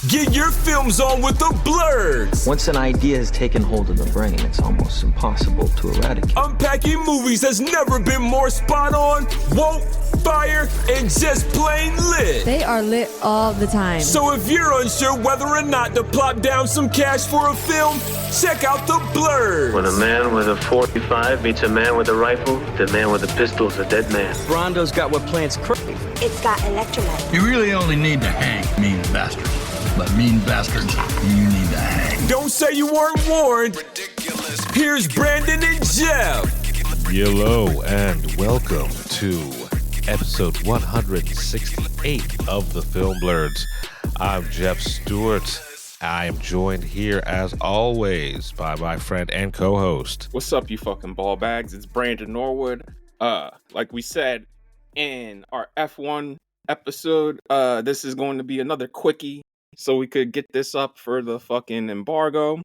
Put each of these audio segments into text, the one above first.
Get your films on with the Blurs. Once an idea has taken hold of the brain, it's almost impossible to eradicate. Unpacking movies has never been more spot on, woke, fire, and just plain lit. They are lit all the time. So if you're unsure whether or not to plop down some cash for a film, check out the Blurs. When a man with a 45 meets a man with a rifle, the man with a pistol is a dead man. Brondo's got what plants crave. It's got electrolyte. You really only need to hang mean bastards. But mean bastards, you need to hang. Don't say you weren't warned. Ridiculous. Here's Brandon and Jeff. Hello and welcome to episode 168 of the Film Blurs. I'm Jeff Stewart. I am joined here as always by my friend and co-host. What's up, you fucking ball bags? It's Brandon Norwood. Like we said in our F1 episode, this is going to be another quickie so we could get this up for the fucking embargo.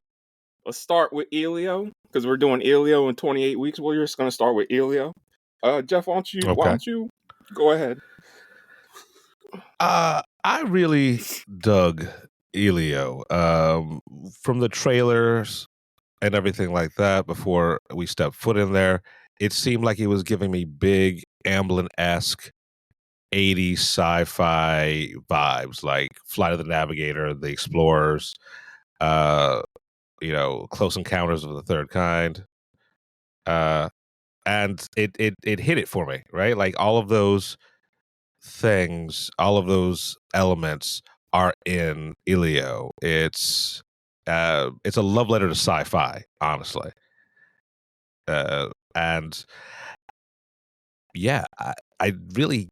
Let's start with ELIO because we're doing ELIO in 28 weeks. Well, you're just going to start with ELIO. Jeff, why don't you go ahead? I really dug ELIO from the trailers and everything like that. Before we stepped foot in there, it seemed like it was giving me big Amblin-esque 80s sci-fi vibes, like Flight of the Navigator, The Explorers, Close Encounters of the Third Kind, and it hit it for me, right? Like all of those things, all of those elements are in ELIO. It's a love letter to sci-fi, honestly, and yeah, I really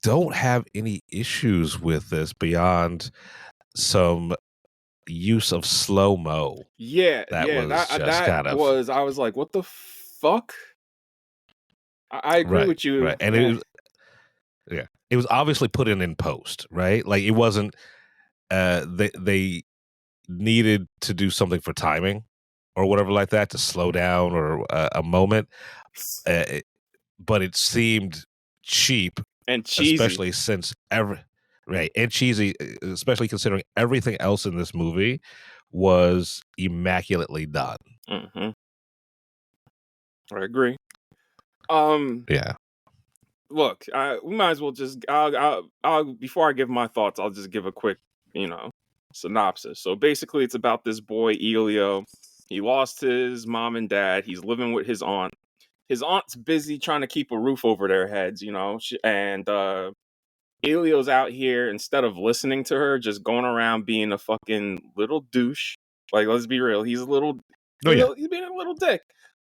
don't have any issues with this beyond some use of slow-mo. I was like, what the fuck? I agree with you. Right. And it was obviously put in post, right? Like it wasn't they needed to do something for timing or whatever like that to slow down or a moment. But it seemed cheap and cheesy, especially since cheesy, especially considering everything else in this movie was immaculately done. Mm-hmm. I agree. Yeah. Look, we might as well just. I'll before I give my thoughts, I'll just give a quick, synopsis. So basically, it's about this boy ELIO. He lost his mom and dad. He's living with his aunt. His aunt's busy trying to keep a roof over their heads, and ELIO's out here, instead of listening to her, just going around being a fucking little douche. Like, let's be real. He's a little... He's being a little dick.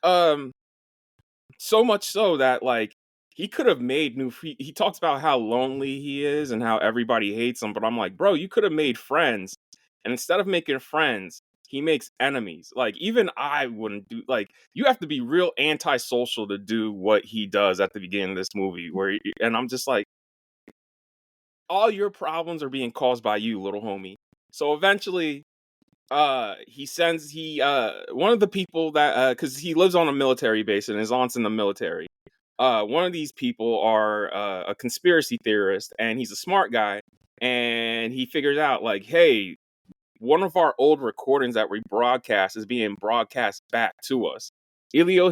So much so that, like, he could have made he talks about how lonely he is and how everybody hates him, but I'm like, bro, you could have made friends. And instead of making friends, he makes enemies. Like, even I wouldn't do... Like, you have to be real antisocial to do what he does at the beginning of this movie. And I'm just like, all your problems are being caused by you, little homie. So eventually, one of the people that... Because he lives on a military base and his aunt's in the military. One of these people are a conspiracy theorist, and he's a smart guy. And he figures out, like, hey... one of our old recordings that we broadcast is being broadcast back to us. ELIO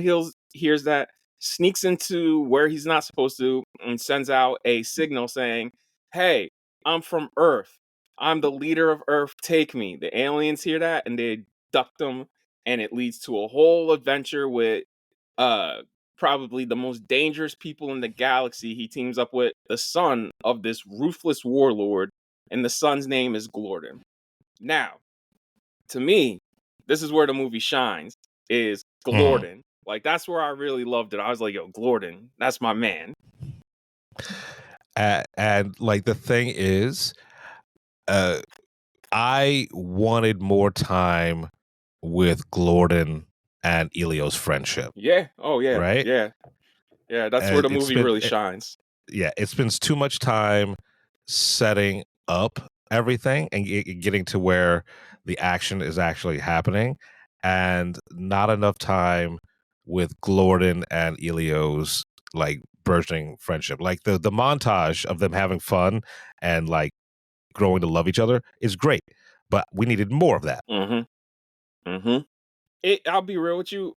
hears that, sneaks into where he's not supposed to, and sends out a signal saying, hey, I'm from Earth. I'm the leader of Earth. Take me. The aliens hear that, and they abduct him, and it leads to a whole adventure with probably the most dangerous people in the galaxy. He teams up with the son of this ruthless warlord, and the son's name is Glorden. Now, to me, this is where the movie shines, is Glorden. Like, that's where I really loved it. I was like, yo, Glorden, that's my man. And like, the thing is, I wanted more time with Glorden and ELIO's friendship. Yeah. Oh, yeah. Right? Yeah. Yeah, that's where the movie really shines. Yeah, it spends too much time setting up everything and getting to where the action is actually happening, and not enough time with Glorden and ELIO's like burgeoning friendship. Like the montage of them having fun and like growing to love each other is great, but we needed more of that. I'll be real with you.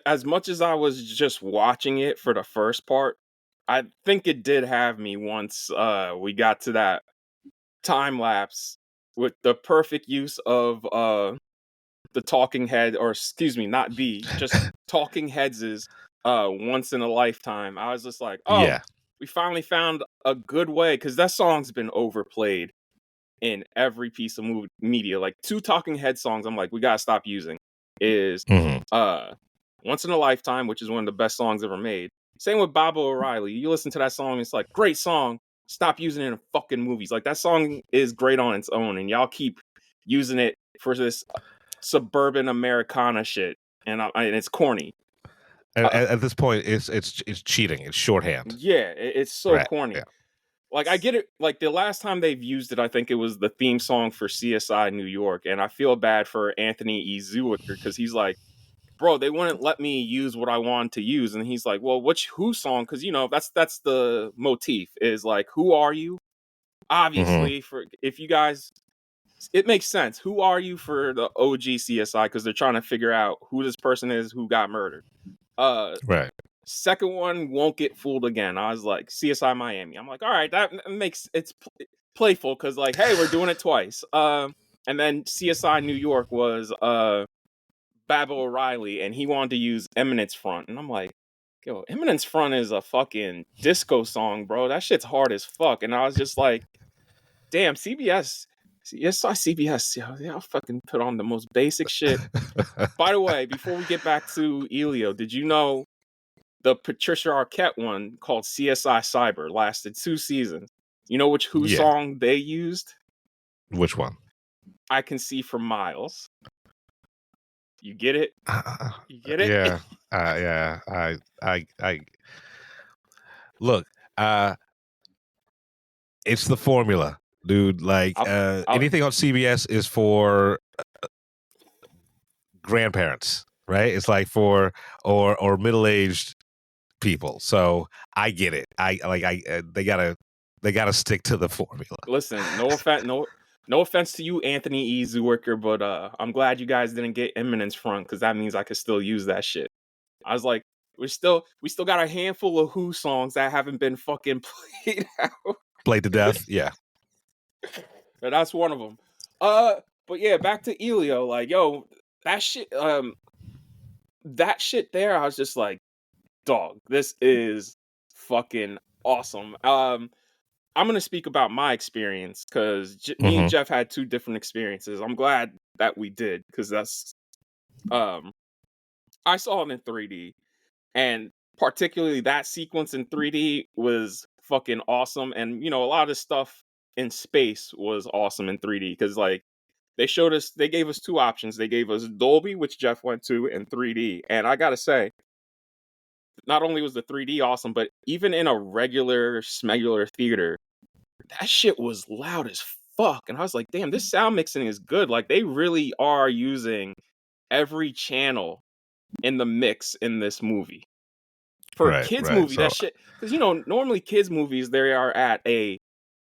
As much as I was just watching it for the first part, I think it did have me once we got to that time lapse with the perfect use of the talking head, or excuse me, not just talking heads is once in a lifetime. I was just like, oh, Yeah. we finally found a good way, because that song's been overplayed in every piece of media. Like 2 talking head songs I'm like, we gotta stop using is Once in a Lifetime, which is one of the best songs ever made. Same with Baba O'Reilly. You listen to that song, it's like, great song, stop using it in fucking movies. Like, that song is great on its own, and y'all keep using it for this suburban Americana shit, and it's corny. At this point, it's cheating. It's shorthand. Yeah, it's so Right, corny. yeah. Like, I get it. Like, the last time they've used it, I think it was the theme song for CSI New York, and I feel bad for Anthony E. Zuiker, because he's like, bro, they wouldn't let me use what I wanted to use. And he's like, well, which Who song? Because, you know, that's the motif, is like, who are you? Obviously, for if you guys, it makes sense. Who are you for the OG CSI? Because they're trying to figure out who this person is who got murdered. Right. Second one, Won't Get Fooled Again. I was like, CSI Miami. I'm like, all right, that makes it's playful, because like, hey, we're doing it twice. And then CSI New York was Baba O'Reilly, and he wanted to use Eminence Front, and I'm like, yo, Eminence Front is a fucking disco song, bro. That shit's hard as fuck. And I was just like, damn, CBS. Yes, CBS. Y'all fucking put on the most basic shit. By the way, before we get back to ELIO, did you know the Patricia Arquette one called CSI Cyber lasted 2 seasons? You know which Who song they used? Which one? I Can See for Miles. You get it? You get it? Yeah. Yeah. I look, it's the formula, dude. Like, anything on CBS is for grandparents, right? It's like for or middle-aged people. So I get it. They gotta stick to the formula. Listen, no offense to you, Anthony E. Zuiker, but I'm glad you guys didn't get Eminence Front, because that means I could still use that shit. I was like, we still got a handful of Who songs that haven't been fucking played out. Played to death, yeah. But that's one of them. But yeah, back to ELIO. Like, yo, that shit there, I was just like, dog, this is fucking awesome. I'm gonna speak about my experience, because me and Jeff had 2 different experiences. I'm glad that we did, because that's I saw it in 3D, and particularly that sequence in 3D was fucking awesome. And you know, a lot of the stuff in space was awesome in 3D, because like they gave us 2 options. They gave us Dolby, which Jeff went to, and 3D. And I gotta say, not only was the 3D awesome, but even in a regular smegular theater, that shit was loud as fuck. And I was like, damn, this sound mixing is good. Like, they really are using every channel in the mix in this movie. For a kids movie, that shit, because you know, normally kids movies, they are at a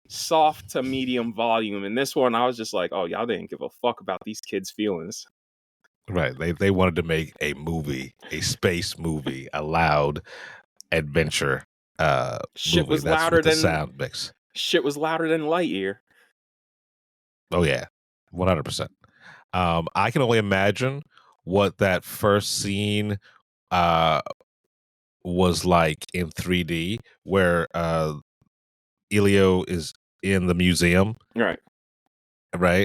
soft to medium volume. In this one, I was just like, oh, y'all didn't give a fuck about these kids' feelings. Right. They wanted to make a movie, a space movie, a loud adventure shit movie. Was That's louder the than sound mix. Shit was louder than Lightyear. Oh yeah, 100%. I can only imagine what that first scene was like in 3D, where ELIO is in the museum, right,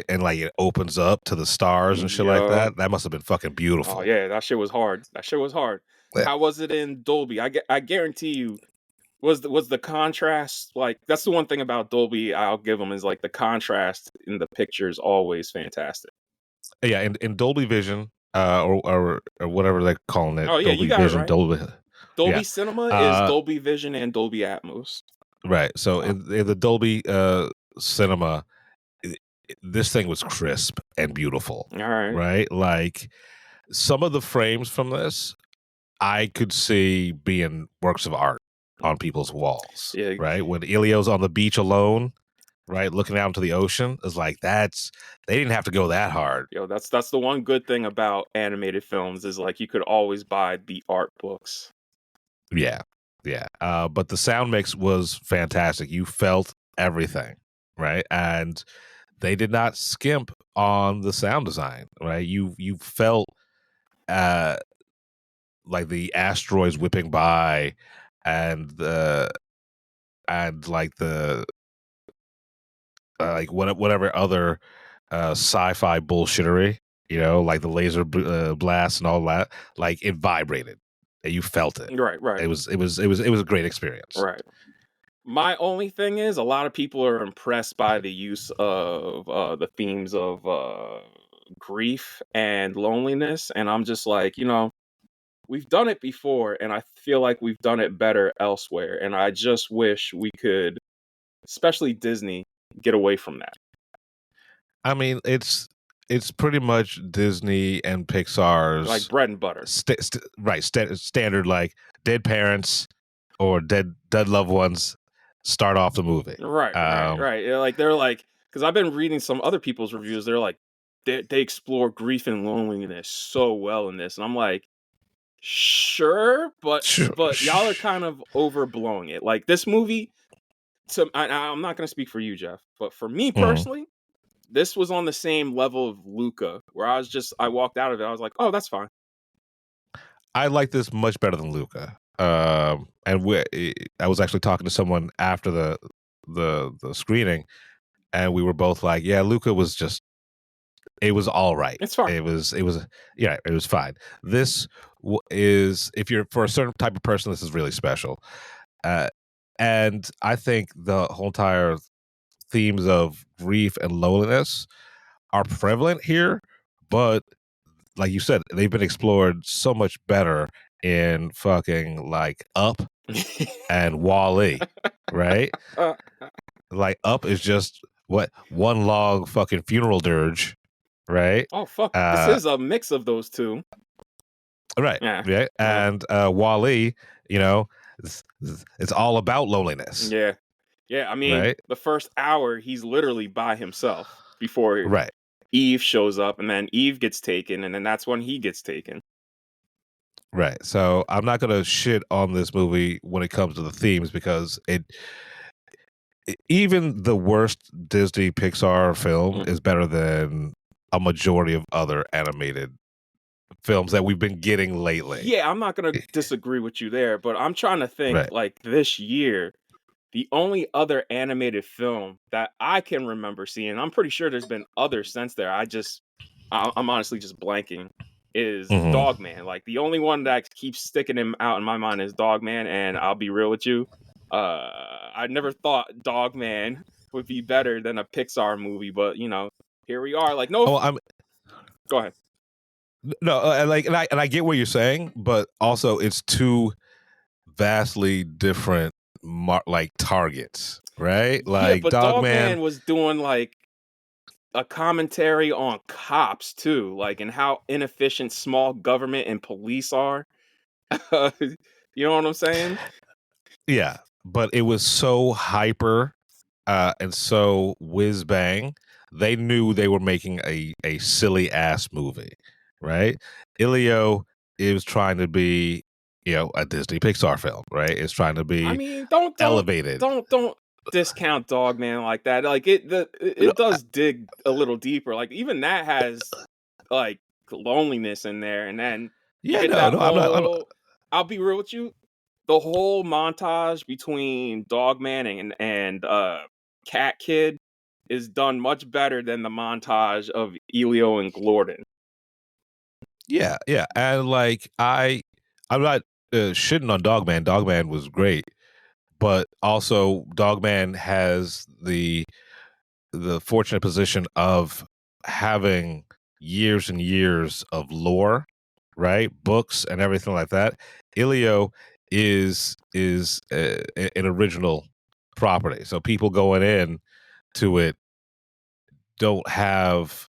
and like it opens up to the stars and shit like that. That must have been fucking beautiful. Oh yeah, that shit was hard. Yeah. How was it in Dolby? I guarantee you, was the contrast, like, that's the one thing about Dolby I'll give them, is like the contrast in the picture is always fantastic. Yeah, in Dolby Vision, or whatever they're calling it. Oh yeah, Dolby you got Vision, it right. Dolby Cinema is Dolby Vision and Dolby Atmos. Right. So in the Dolby Cinema, this thing was crisp and beautiful. All right. Right? Like, some of the frames from this, I could see being works of art on people's walls. Yeah. Right? When ELIO's on the beach alone, right? Looking out into the ocean is like they didn't have to go that hard. Yo, that's the one good thing about animated films is like you could always buy the art books. Yeah, yeah. But the sound mix was fantastic. You felt everything, right? And they did not skimp on the sound design, right? You felt like the asteroids whipping by, and like the like whatever other sci-fi bullshittery, like the laser blast and all that. Like it vibrated, and you felt it. Right. It was a great experience. Right. My only thing is a lot of people are impressed by the use of the themes of grief and loneliness, and I'm just like, we've done it before, and I feel like we've done it better elsewhere, and I just wish we could, especially Disney, get away from that. I mean, it's pretty much Disney and Pixar's Like bread and butter. standard, like dead parents or dead loved ones start off the movie. Right. Yeah, like they're like, because I've been reading some other people's reviews. They're like, they explore grief and loneliness so well in this, and I'm like, sure, but y'all are kind of overblowing it. Like this movie, I'm not going to speak for you, Jeff, but for me personally, this was on the same level of Luca, where I walked out of it. I was like, oh, that's fine. I like this much better than Luca. And I was actually talking to someone after the screening, and we were both like, yeah, Luca was just, it was all right. It's fine. It was fine. This is, if you're for a certain type of person, this is really special. And I think the whole entire themes of grief and loneliness are prevalent here, but like you said, they've been explored so much better in fucking like Up and Wall-E, right? Like Up is just one long fucking funeral dirge, right? Oh fuck, this is a mix of those two. Right. Yeah. And Wall-E, it's all about loneliness. Yeah. I mean, right? The first hour he's literally by himself before Right. Eve shows up, and then Eve gets taken, and then that's when he gets taken. Right. So I'm not gonna shit on this movie when it comes to the themes, because even the worst Disney Pixar film is better than a majority of other animated films that we've been getting lately. Yeah, I'm not gonna disagree with you there, but I'm trying to think, Right. like this year, the only other animated film that I can remember seeing, I'm pretty sure there's been others since there. I'm honestly just blanking. Is Dogman. Like the only one that keeps sticking him out in my mind is Dogman, and I'll be real with you. I never thought Dogman would be better than a Pixar movie, but here we are. Like go ahead. No, and I get what you're saying, but also it's two vastly different targets, right? Like but Dogman was doing like a commentary on cops too, like and how inefficient small government and police are. You know what I'm saying? Yeah, but it was so hyper and so whiz bang. They knew they were making a silly ass movie, right? ELIO is trying to be, a Disney Pixar film, right? It's trying to be, I mean, don't elevated. Don't discount Dogman like that. Like it does dig a little deeper. Like even that has like loneliness in there, and then I'll be real with you. The whole montage between Dogman and Cat Kid is done much better than the montage of ELIO and Glorden. Yeah, and like I'm not shitting on Dogman. Dogman was great, but also Dogman has the fortunate position of having years and years of lore, right? Books and everything like that. ELIO is an original property, so people going in to it don't have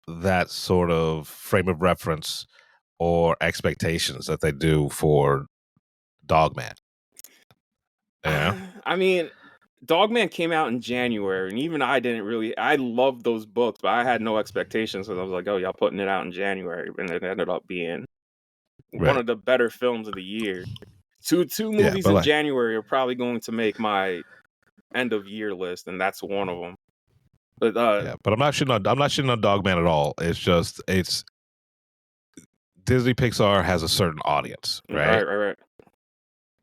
that sort of frame of reference or expectations that they do for Dogman. Yeah. I mean, Dogman came out in January, and even I didn't really. I loved those books, but I had no expectations because I was like, "Oh, y'all putting it out in January," and it ended up being one Right. of the better films of the year. Two Yeah, movies but in like, January are probably going to make my end of year list, and that's one of them. But yeah, but I'm not shitting on Dogman at all. It's just it's Disney Pixar has a certain audience, right? right.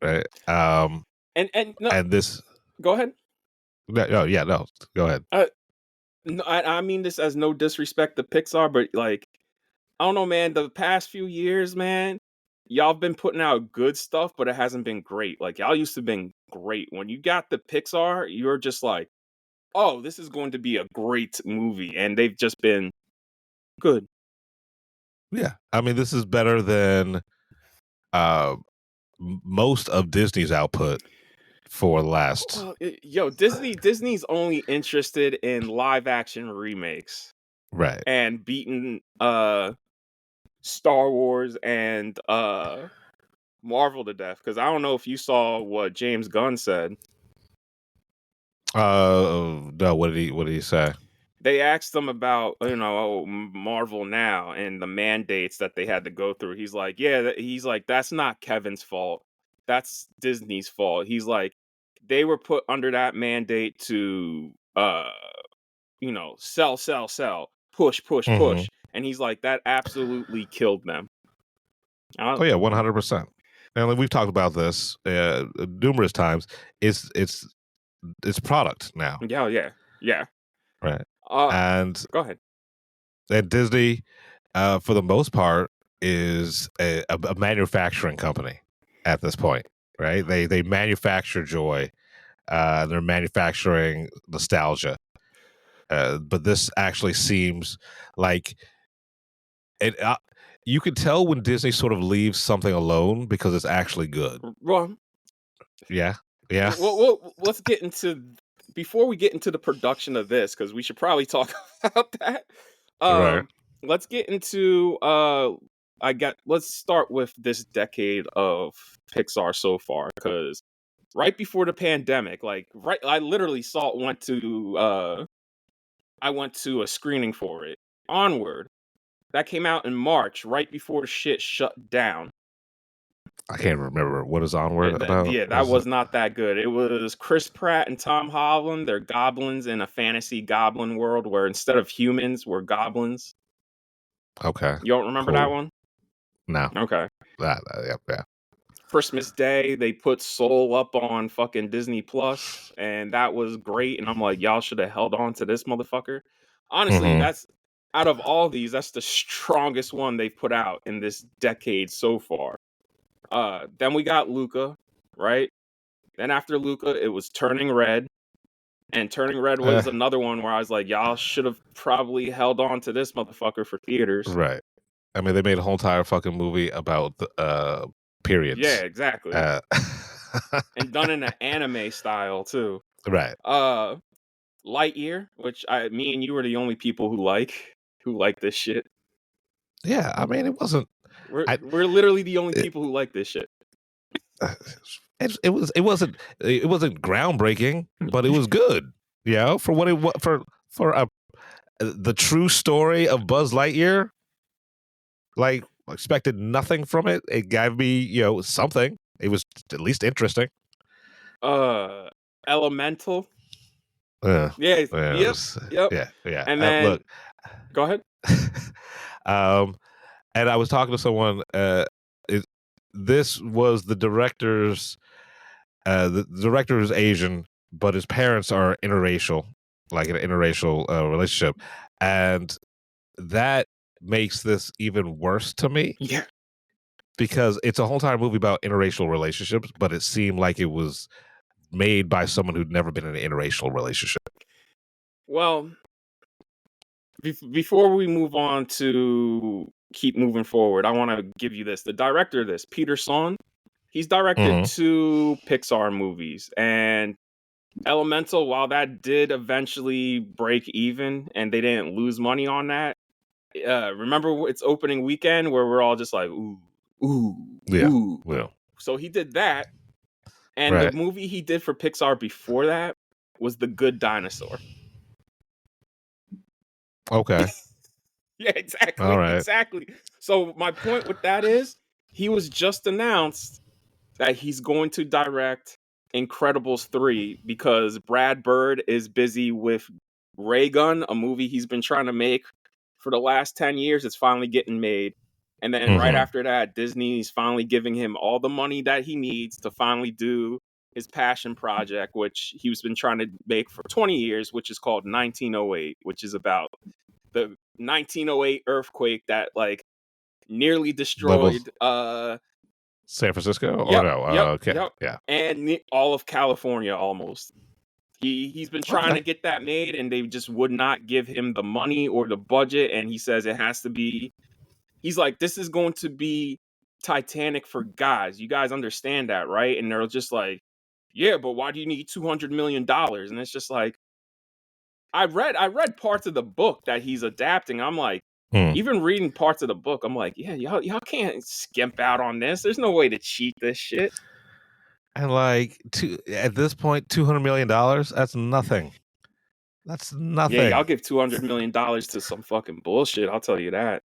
Right. And no, And this go ahead. no, yeah, no, go ahead. No, I mean this as no disrespect to Pixar, but like I don't know, man. The past few years, man, y'all been putting out good stuff, but it hasn't been great. Like y'all used to been great. When you got the Pixar, you're just like, oh, this is going to be a great movie, and they've just been good. Yeah. I mean, this is better than uh most of Disney's output for the last Well, yo, Disney's only interested in live action remakes right. and beating Star Wars and Marvel to death. Because I don't know if you saw what James Gunn said. No, what did he say? They asked him about Marvel now and the mandates that they had to go through. He's like, yeah, he's like, that's not Kevin's fault. That's Disney's fault. He's like, they were put under that mandate to sell, Hmm. push. And he's like, that absolutely killed them. Oh yeah, 100%. And we've talked about this numerous times. It's product now, Yeah. right? Uh, And Go ahead. Disney, for the most part, is a manufacturing company at this point, right? They manufacture joy. They're manufacturing nostalgia. But this actually seems like it. You can tell when Disney sort of leaves something alone because it's actually good. Well, Yeah, yeah, let's get into before we get into the production of this because we should probably talk about that. right. Let's get into let's start with this decade of Pixar so far because right before the pandemic, I literally I went to a screening for it. Onward, that came out in March, right before the shit shut down. I can't remember what is Onward about. That was not that good. It was Chris Pratt and Tom Holland. They're goblins in a fantasy goblin world where instead of humans, we're goblins. Okay, You don't remember that cool. one? No, Okay. yeah. Christmas Day, they put Soul up on fucking Disney Plus, and that was great. And I'm like, y'all should have held on to this motherfucker. Honestly, Hmm. that's out of all these, that's the strongest one they've put out in this decade so far. Then we got Luca, right? Then after Luca, it was Turning Red. And Turning Red was another one where I was like, y'all should have probably held on to this motherfucker for theaters. Right. I mean, they made a whole entire fucking movie about the Yeah, periods. exactly. And done in an anime style too. Right. Lightyear, which me and you were the only people who like this shit. Yeah. I mean, it wasn't. We're literally the only people who like this shit. It wasn't groundbreaking, but it was good. You know, for what it was for the true story of Buzz Lightyear. Like, expected nothing from it. It gave me something. It was at least interesting. Elemental. Yeah. Yep. Yeah. And then Look, go ahead. and I was talking to someone. This was the director's. The director is Asian, but his parents are interracial, like an interracial relationship, and that makes this even worse to me. Yeah. Because it's a whole entire movie about interracial relationships, but it seemed like it was made by someone who'd never been in an interracial relationship. Well, before we move on to keep moving forward, I want to give you this. The director of this, Peter Sohn, he's directed 2 Pixar movies. And Elemental, while that did eventually break even and they didn't lose money on that, remember its opening weekend where we're all just like, ooh, Yeah. ooh. Well, So he did that. And right. the movie he did for Pixar before that was The Good Dinosaur. Okay. Yeah, exactly. All right. Exactly. So my point with that is he was just announced that he's going to direct Incredibles 3 because Brad Bird is busy with Ray Gun, a movie he's been trying to make for the last 10 years. It's finally getting made. And then right after that, Disney's finally giving him all the money that he needs to finally do his passion project, which he's been trying to make for 20 years, which is called 1908, which is about the 1908 earthquake that like nearly destroyed San Francisco? Yep, Or no? Okay. yep. Yeah. And all of California almost. He's been trying to get that made, and they just would not give him the money or the budget. And he says it has to be. He's like, this is going to be Titanic for guys. You guys understand that, right? And they're just like, yeah, but why do you need $200 million? And it's just like, I read parts of the book that he's adapting. I'm like, even reading parts of the book, I'm like, yeah, y'all can't skimp out on this. There's no way to cheat this shit. And like at this point, $200 million, that's nothing. That's nothing. Yeah, I'll give $200 million to some fucking bullshit. I'll tell you that.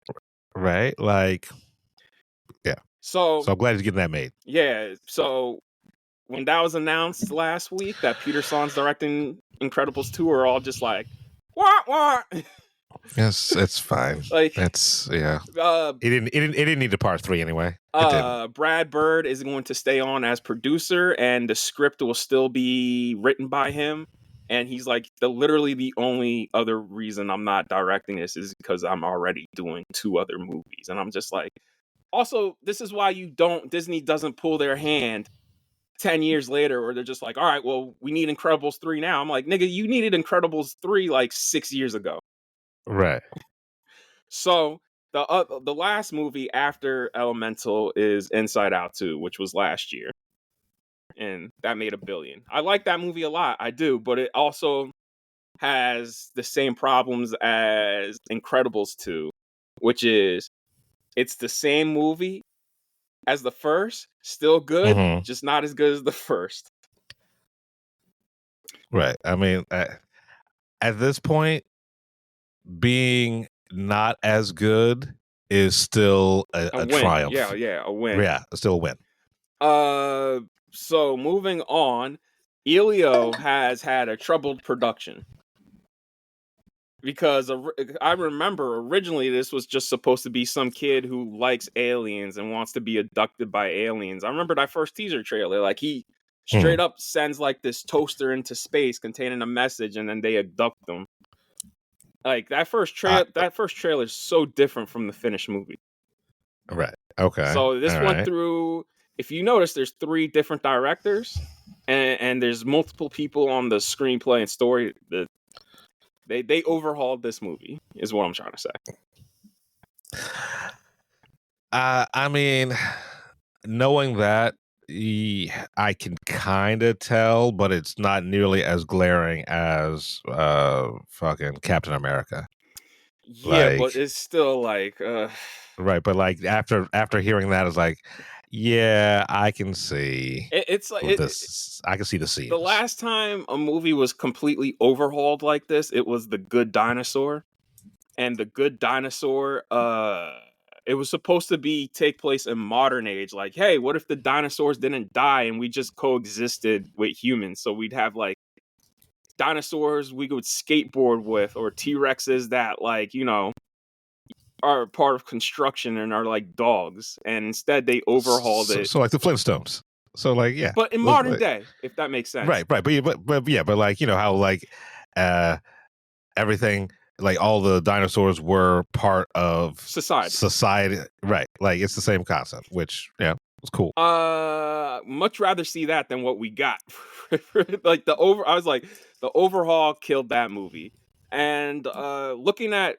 Right? Like, yeah. So I'm glad he's getting that made. Yeah. So when that was announced last week that Peter Son's directing Incredibles 2, we're all just like, what? Yes, it's fine. Like, it's yeah. It didn't need a part 3 anyway. Brad Bird is going to stay on as producer, and the script will still be written by him. And he's like, literally the only other reason I'm not directing this is because I'm already doing 2 other movies. And I'm just like, also, this is why Disney doesn't pull their hand 10 years later, where they're just like, all right, well, we need Incredibles 3 now. I'm like, nigga, you needed Incredibles 3 like 6 years ago. Right. So the last movie after Elemental is Inside Out 2, which was last year. And that made $1 billion. I like that movie a lot. I do. But it also has the same problems as Incredibles 2, which is it's the same movie as the first, still good, just not as good as the first. Right. I mean, at this point, being not as good is still a triumph. Yeah, a win. Yeah, still a win. So moving on, ELIO has had a troubled production. Because I remember originally this was just supposed to be some kid who likes aliens and wants to be abducted by aliens. I remember that first teaser trailer. Like, he straight up sends like this toaster into space containing a message, and then they abduct them. Like, that first trailer is so different from the finished movie. Right. Okay. So this went through. If you notice, there's 3 different directors, and there's multiple people on the screenplay and story. They overhauled this movie, is what I'm trying to say. I mean, knowing that, I can kind of tell, but it's not nearly as glaring as fucking Captain America. Yeah, but it's still like right. But like after hearing that, it's like, yeah, I can see. It's like I can see the scene. The last time a movie was completely overhauled like this, it was The Good Dinosaur, and The Good Dinosaur, it was supposed to take place in modern age. Like, hey, what if the dinosaurs didn't die and we just coexisted with humans? So we'd have like dinosaurs we could skateboard with, or T-Rexes that, like, you know, are part of construction and are like dogs. And instead they overhauled it. So like the Flintstones. So like, yeah. But in modern day, if that makes sense. Right. But like, you know how like everything, like all the dinosaurs were part of society. Right. Like it's the same concept, which was cool. Much rather see that than what we got. Like I was like, the overhaul killed that movie. And looking at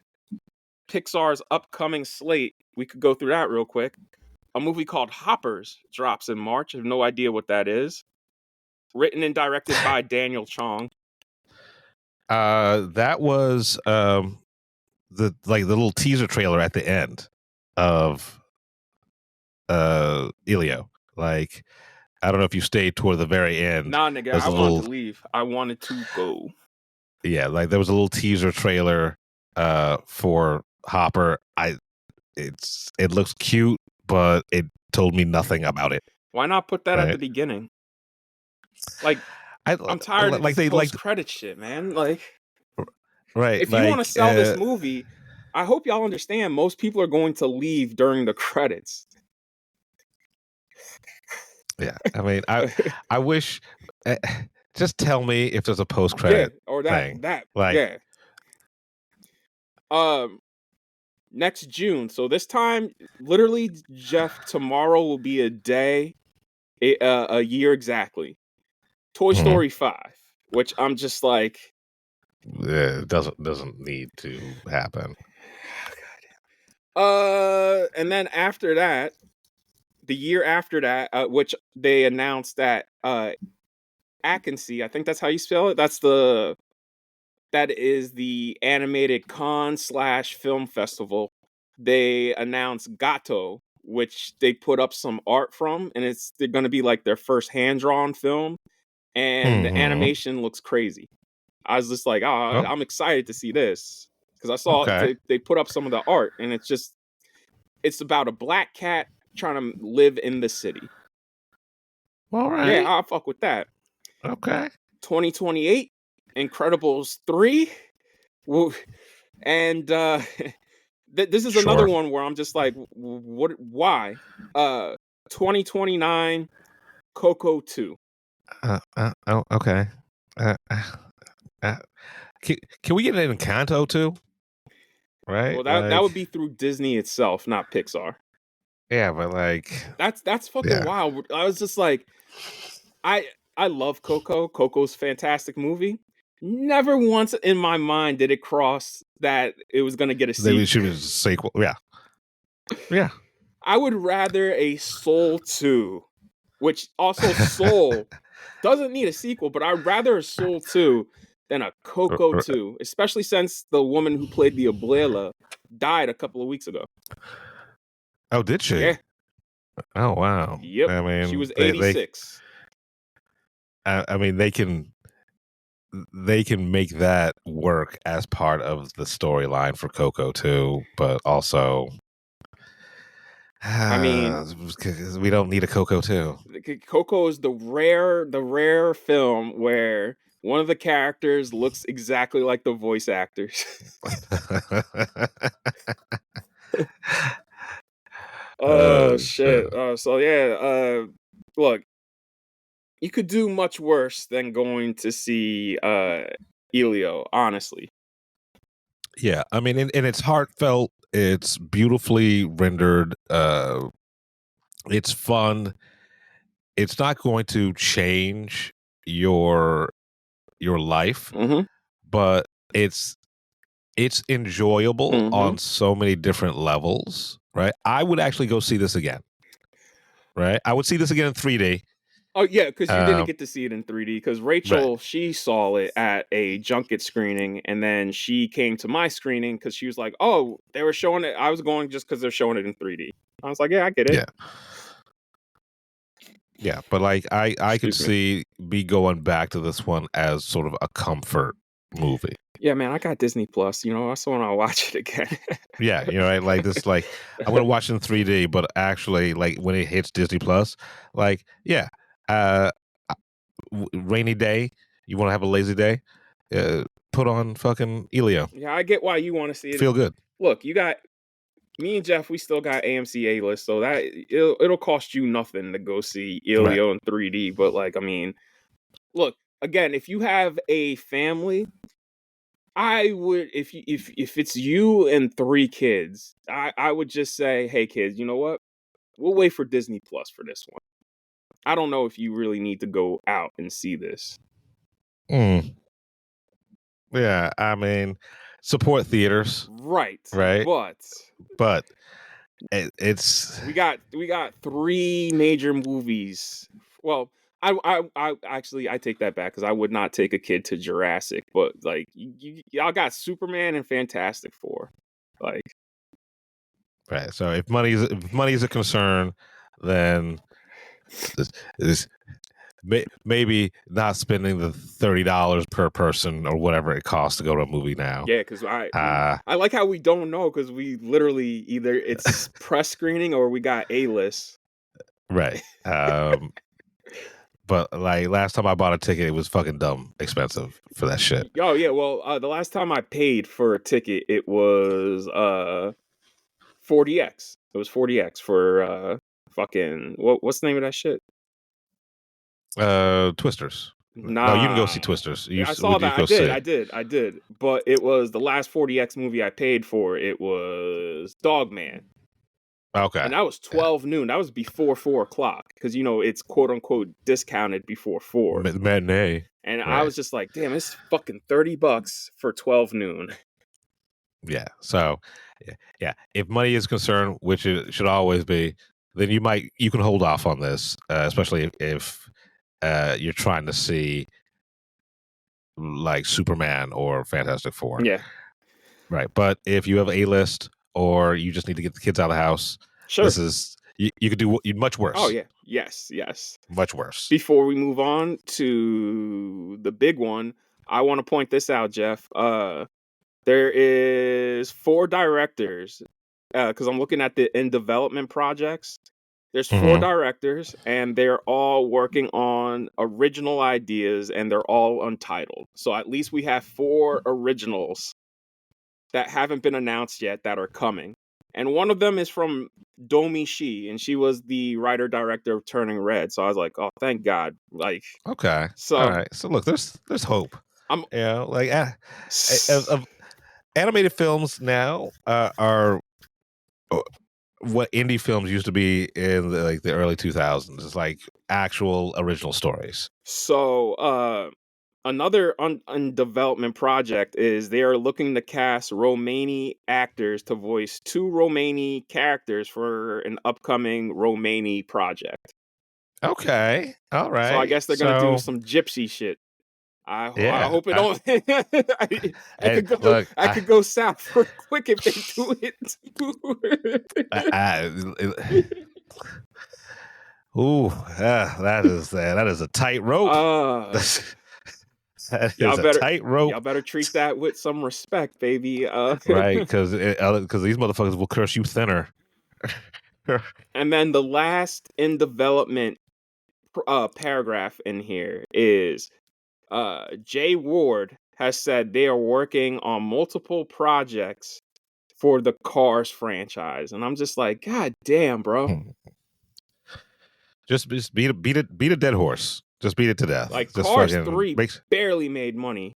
Pixar's upcoming slate, we could go through that real quick. A movie called Hoppers drops in March. I have no idea what that is. Written and directed by Daniel Chong. That was the little teaser trailer at the end of ELIO. Like I don't know if you stayed toward the very end. Nah, nigga, There's I a wanted little, to leave. I wanted to go. yeah, like there was a little teaser trailer for Hopper. It looks cute, but it told me nothing about it. Why not put that at the Right. beginning? Like, I I'm tired of like this they like post-credit shit, man. Like, right. if you want to Like sell this movie, I hope y'all understand most people are going to leave during the credits. yeah. I mean, I wish. Just tell me if there's a post Yeah, credit or thing. that. Like, Yeah. Next June. So this time, literally, Jeff, tomorrow will be a day, a year exactly. Toy Mhm. Story 5, which I'm just like, it doesn't need to happen. and then after that, the year after that, which they announced that Akensi, I think that's how you spell it. That is the animated con / film festival. They announced Gato, which they put up some art from, and they're going to be like their first hand drawn film, and the Mhm. animation looks crazy. I was just like, Oh, I'm excited to see this because I saw okay. they put up some of the art, and it's about a black cat trying to live in the city. All Yeah, right. I'll fuck with that. Okay. 2028, Incredibles 3. And this is another Sure. one where I'm just like, what? Why? 2029, Coco 2. Oh, okay. Uh, uh, can we get an Encanto too? Right? Well, that Like, would be through Disney itself, not Pixar. yeah, but like, That's fucking yeah. wild. I was just like, I love Coco. Coco's a fantastic movie. Never once in my mind did it cross that it was gonna get a They sequel. should be a sequel. Yeah. Yeah. I would rather a Soul 2, which also Soul doesn't need a sequel, but I'd rather a Soul 2 than a Coco 2, especially since the woman who played the Abuela died a couple of weeks ago. Oh, did she? Yeah. Oh, wow. Yep. I mean, She was they 86. I mean, they can make that work as part of the storyline for Coco too, but also, I mean, we don't need a Coco too. Coco is the rare film where one of the characters looks exactly like the voice actors. Oh shit. So yeah, look, you could do much worse than going to see ELIO, honestly. Yeah, I mean, and it's heartfelt. It's beautifully rendered. It's fun. It's not going to change your life, Mm-hmm. but it's enjoyable Mm-hmm. on so many different levels. Right? I would actually go see this again. Right? I would see this again in 3D. Oh yeah, because you didn't get to see it in 3D. Because Rachel, she saw it at a junket screening, and then she came to my screening because she was like, "Oh, they were showing it." I was going just because they're showing it in 3D. I was like, "Yeah, I get it." Yeah, but like I could Excuse me. see me going back to this one as sort of a comfort movie. Yeah, man, I got Disney Plus. You know, I still want to watch it again. Yeah, you know, right? Like this, like I'm gonna watch it in 3D, but actually, like when it hits Disney Plus, like yeah, uh, rainy day, you want to have a lazy day, put on fucking ELIO. Yeah, I get why you want to see it. Feel good. Look, you got me and Jeff. We still got AMC A list, so that it'll cost you nothing to go see ELIO in 3D. But like, I mean, look again, if you have a family, I would if it's you and 3 kids, I would just say, hey kids, you know what? We'll wait for Disney Plus for this one. I don't know if you really need to go out and see this. Yeah, I mean, support theaters, Right. but it's we got 3 major movies. Well, I actually I take that back because I would not take a kid to Jurassic, but like y'all got Superman and Fantastic Four, like right. So if money is a concern, then This maybe not spending the $30 per person or whatever it costs to go to a movie now. Yeah, because I like how we don't know because we literally either it's press screening or we got A-list. Right. But like last time I bought a ticket, it was fucking dumb expensive for that shit. Oh yeah, well the last time I paid for a ticket, it was 40x. It was 40x for fucking what's the name of that shit? Twisters. Nah, No, you can go see Twisters. I saw that. I did. But it was the last 40x movie I paid for. It was Dogman. Okay. And that was 12 noon. That was before 4 o'clock. Because, you know, it's quote unquote discounted before 4. Matinee. And Right. I was just like, damn, it's fucking $30 for 12 noon. Yeah. So, yeah. If money is concerned, which it should always be, then you can hold off on this, especially if you're trying to see like Superman or Fantastic Four. Yeah. Right. But if you have A-list or you just need to get the kids out of the house, Sure. this is you could do much worse. Oh yeah. Yes. Much worse. Before we move on to the big one, I want to point this out, Jeff. There is 4 directors because I'm looking at the in development projects. There's 4 directors, and they're all working on original ideas, and they're all untitled. So at least we have 4 originals that haven't been announced yet that are coming. And one of them is from Domi Shi, and she was the writer-director of Turning Red. So I was like, oh, thank God. Like, okay. So, all right. So look, there's hope. Like of animated films now are what indie films used to be in the early 2000s. It's like actual original stories. So another on development project is they are looking to cast Romani actors to voice 2 Romani characters for an upcoming Romani project. Okay. All right. So I guess they're gonna do some gypsy shit. I hope it don't. I could go south real quick if they do it. That is a tight rope. That is a tight rope. Y'all better treat that with some respect, baby. Right, because these motherfuckers will curse you thinner. And then the last in development paragraph in here is Jay Ward has said they are working on multiple projects for the Cars franchise, and I'm just like, God damn, bro! Just beat a dead horse. Just beat it to death. Like just Cars 3 barely made money.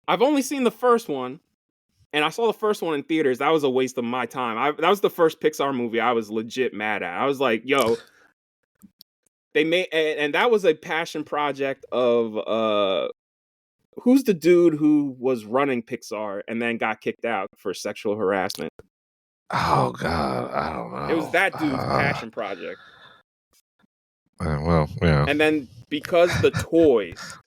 I've only seen the first one, and I saw the first one in theaters. That was a waste of my time. That was the first Pixar movie I was legit mad at. I was like, yo. They made, and that was a passion project of who's the dude who was running Pixar and then got kicked out for sexual harassment? Oh God, I don't know. It was that dude's passion project. Well, yeah. And then because the toys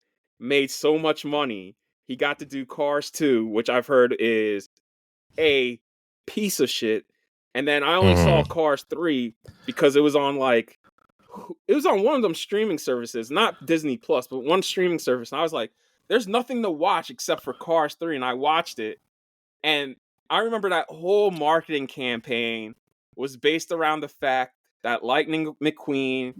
made so much money, he got to do Cars 2, which I've heard is a piece of shit. And then I only saw Cars 3 because it was on one of them streaming services, not Disney Plus, but one streaming service. And I was like, there's nothing to watch except for Cars 3. And I watched it. And I remember that whole marketing campaign was based around the fact that Lightning McQueen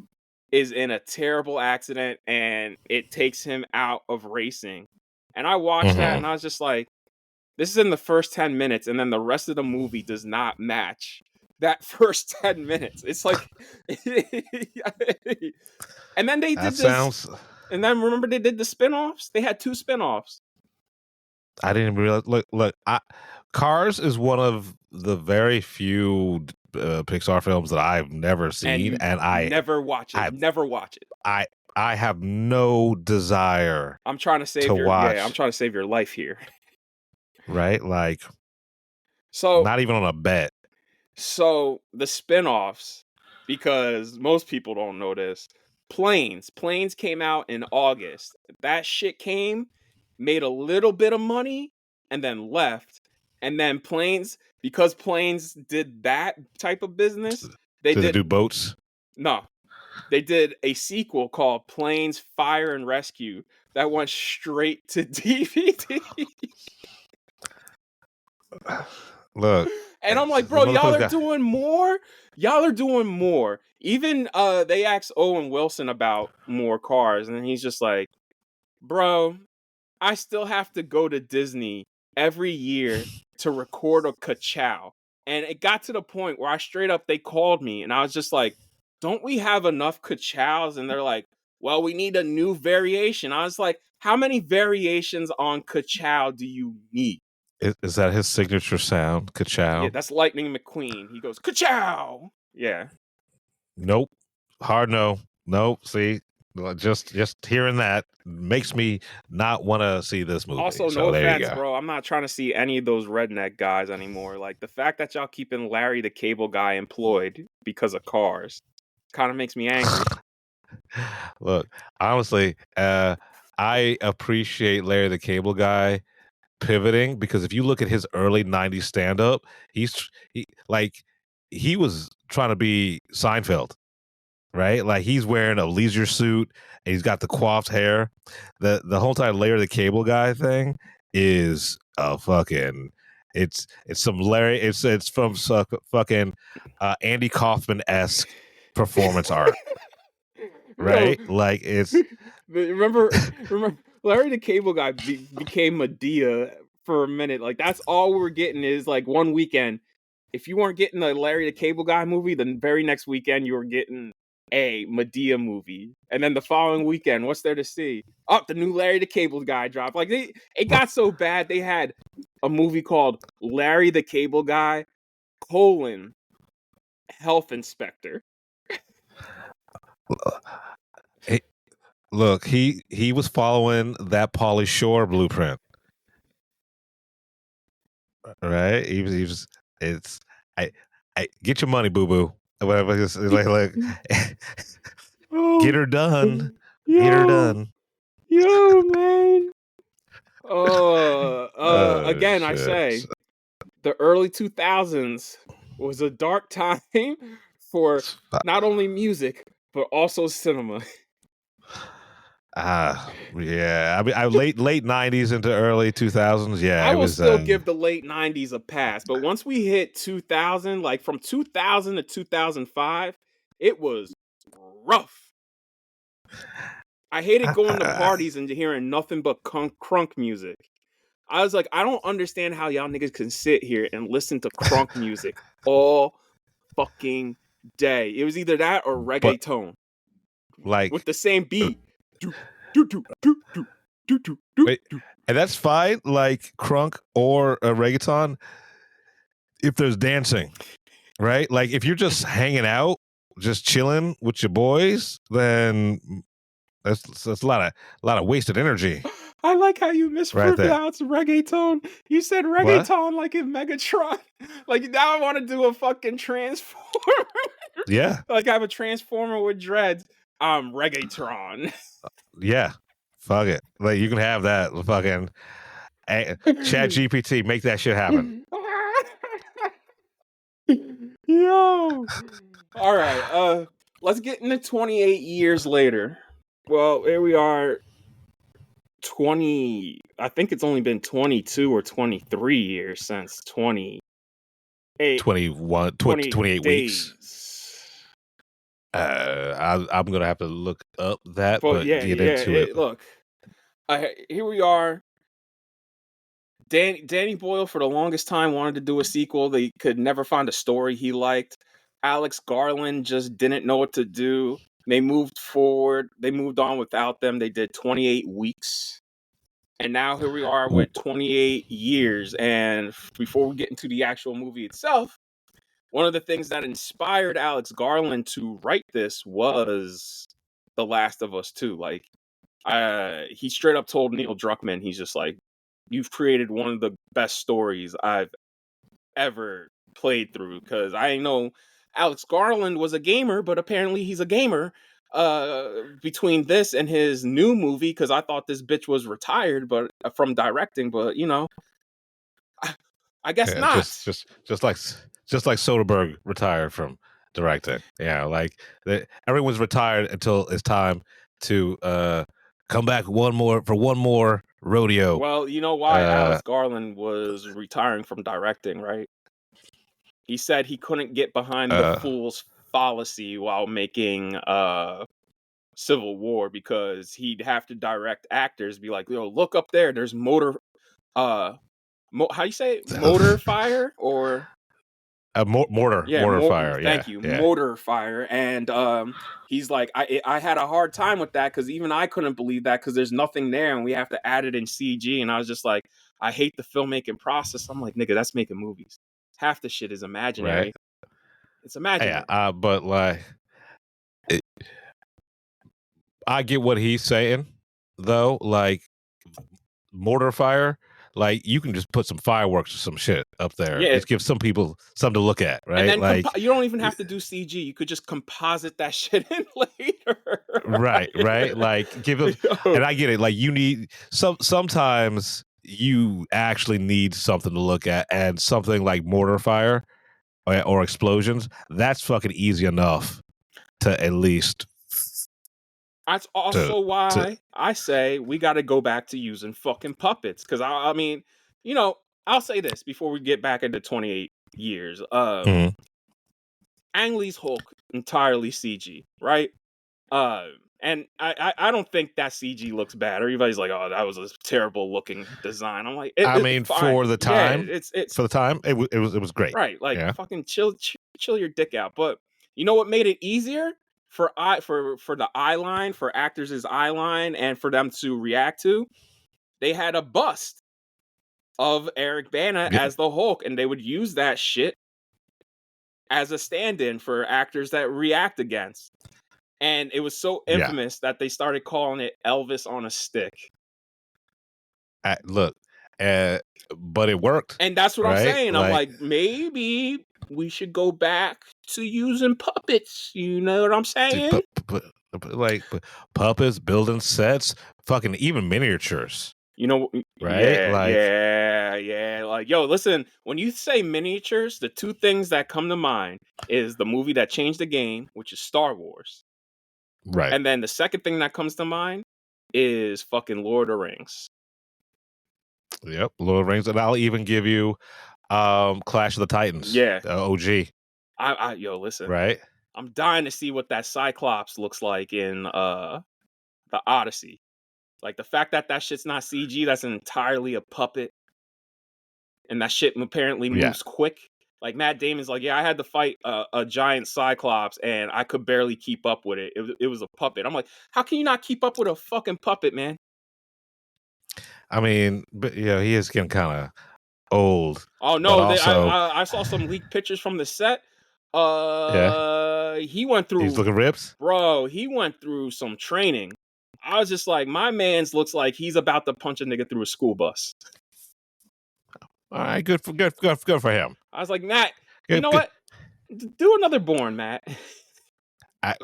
is in a terrible accident and it takes him out of racing. And I watched that and I was just like, this is in the first 10 minutes. And then the rest of the movie does not match that first 10 minutes. It's like, and then they did this. And then remember they did the spinoffs? They had 2 spinoffs. I didn't realize. Look. Cars is one of the very few Pixar films that I've never seen, and I never watch it. Never watch it. I have no desire. I'm trying to save I'm trying to save your life here. Right, like, so not even on a bet. So the spinoffs, because most people don't know this, Planes came out in August. That shit made a little bit of money, and then left. And then because Planes did that type of business, Did they do boats? No. they did a sequel called Planes, Fire, and Rescue that went straight to DVD. Look, And I'm like, the bro, y'all motherfuckers are got doing more. Y'all are doing more. Even they asked Owen Wilson about more cars, and he's just like, bro, I still have to go to Disney every year to record a ka-chow. And it got to the point where they called me, and I was just like, don't we have enough ka-chows? And they're like, well, we need a new variation. I was like, how many variations on ka-chow do you need? is that his signature sound? Yeah, Ka-chow? that's Lightning McQueen. He goes, ka-chow. Yeah. Nope. Hard no. Nope. See, just hearing that makes me not want to see this movie. Also, So no there you offense, go. bro. I'm not trying to see any of those redneck guys anymore. Like, the fact that y'all keeping Larry the Cable Guy employed because of cars kind of makes me angry. Look, honestly, I appreciate Larry the Cable Guy pivoting, because if you look at his early 90s stand-up, he was trying to be Seinfeld, right? Like, he's wearing a leisure suit and he's got the coiffed hair. The whole time Larry the Cable Guy thing is a fucking it's some Larry it's from fucking Andy Kaufman-esque performance art, Yo, right? Like, it's remember, Larry the Cable Guy became Medea for a minute. Like, that's all we're getting is like one weekend. If you weren't getting the Larry the Cable Guy movie, the very next weekend you were getting a Medea movie, and then the following weekend, what's there to see? Oh, the new Larry the Cable Guy dropped. Like, it got so bad they had a movie called Larry the Cable Guy: Health Inspector. Look, he was following that Pauly Shore blueprint, right? He was it's I get your money, boo boo. Whatever. It's like get her done. Get her done. Yo, man. Oh Again, I shit. say the early 2000s was a dark time for not only music but also cinema. Yeah. I mean, late 90s into early 2000s. Yeah, I it will was. still give the late 90s a pass, but once we hit 2000, like from 2000 to 2005, it was rough. I hated going to parties and hearing nothing but crunk music. I was like, I don't understand how y'all niggas can sit here and listen to crunk music all fucking day. It was either that or But reggaeton like, with the same beat. Do, do, do, do, do, do, do, do, wait, do. and that's fine. Like crunk or a reggaeton, if there's dancing, right? Like, if you're just hanging out, just chilling with your boys, then that's a lot of wasted energy I like how you right there. mispronounced reggaeton. You said What? reggaeton like in Megatron. Like, now I want to do a fucking transformer. Yeah. Like, I have a transformer with dreads. Reggaeton. Yeah. Fuck it. Like, you can have that fucking Chat GPT, make that shit happen. Yo. All right. Let's get into 28 years later. Well, here we are. I think it's only been 22 or 23 years since 28 28 days. weeks. I'm gonna have to look up that, But but get into it. Look, here we are. Danny Boyle, for the longest time, wanted to do a sequel. They could never find a story he liked. Alex Garland just didn't know what to do. They moved forward. They moved on without them. They did 28 weeks. And now here we are with 28 years. And before we get into the actual movie itself, one of the things that inspired Alex Garland to write this was The Last of Us 2. Like, he straight up told Neil Druckmann, he's just like, you've created one of the best stories I've ever played through. Because I know Alex Garland was a gamer, but apparently he's a gamer. Between this and his new movie, because I thought this bitch was retired, but from directing, but you know, I guess not. Just like Soderbergh retired from directing. Yeah, like everyone's retired until it's time to come back one more rodeo. Well, you know why Alex Garland was retiring from directing, right? He said he couldn't get behind the fool's fallacy while making Civil War because he'd have to direct actors, be like, yo, look up there, there's how you say it? Motor fire or mortar fire. Thank you, yeah. motor fire. And he's like, I had a hard time with that because even I couldn't believe that because there's nothing there and we have to add it in CG. And I was just like, I hate the filmmaking process. I'm like, nigga, that's making movies. Half the shit is imaginary. Right. It's imaginary. Yeah, but like, I get what he's saying though. Like mortar fire. Like you can just put some fireworks or some shit up there. Yeah. Just give some people something to look at, right? And then like you don't even have to do CG. You could just composite that shit in later. right. Like give them, and I get it. Like you need sometimes you actually need something to look at, and something like mortar fire or explosions. That's fucking easy enough to at least. That's also why I say we got to go back to using fucking puppets. Because I mean, you know, I'll say this before we get back into 28 years. Ang Lee's Hulk entirely CG, right? And I don't think that CG looks bad. Everybody's like, oh, that was a terrible looking design. I'm like, I mean, for the time, it's for the time, it was great, right? Like, fucking chill your dick out. But you know what made it easier? For the eye line, for actors' eye line, and for them to react to, they had a bust of Eric Bana as the Hulk, and they would use that shit as a stand-in for actors that react against. And it was so infamous that they started calling it Elvis on a stick. Look, but it worked. And that's what I'm saying. Like, I'm like, maybe we should go back to using puppets. You know what I'm saying? Like puppets, building sets, fucking even miniatures. You know, right? Yeah. Like, yo, listen, when you say miniatures, the two things that come to mind is the movie that changed the game, which is Star Wars. Right. And then the second thing that comes to mind is fucking Lord of the Rings. Yep, Lord of the Rings. And I'll even give you Clash of the Titans. Yeah. OG. Yo, listen. Right? I'm dying to see what that Cyclops looks like in the Odyssey. Like, the fact that shit's not CG, that's entirely a puppet. And that shit apparently moves quick. Like, Matt Damon's like, yeah, I had to fight a giant Cyclops, and I could barely keep up with it. It was a puppet. I'm like, how can you not keep up with a fucking puppet, man? I mean, but he is getting kind of old. Oh, no, I saw some leaked pictures from the set. He went through... He's looking rips? Bro, he went through some training. I was just like, my man's looks like he's about to punch a nigga through a school bus. All right, good for him. I was like, Matt, you know what? Do another Bourne, Matt. I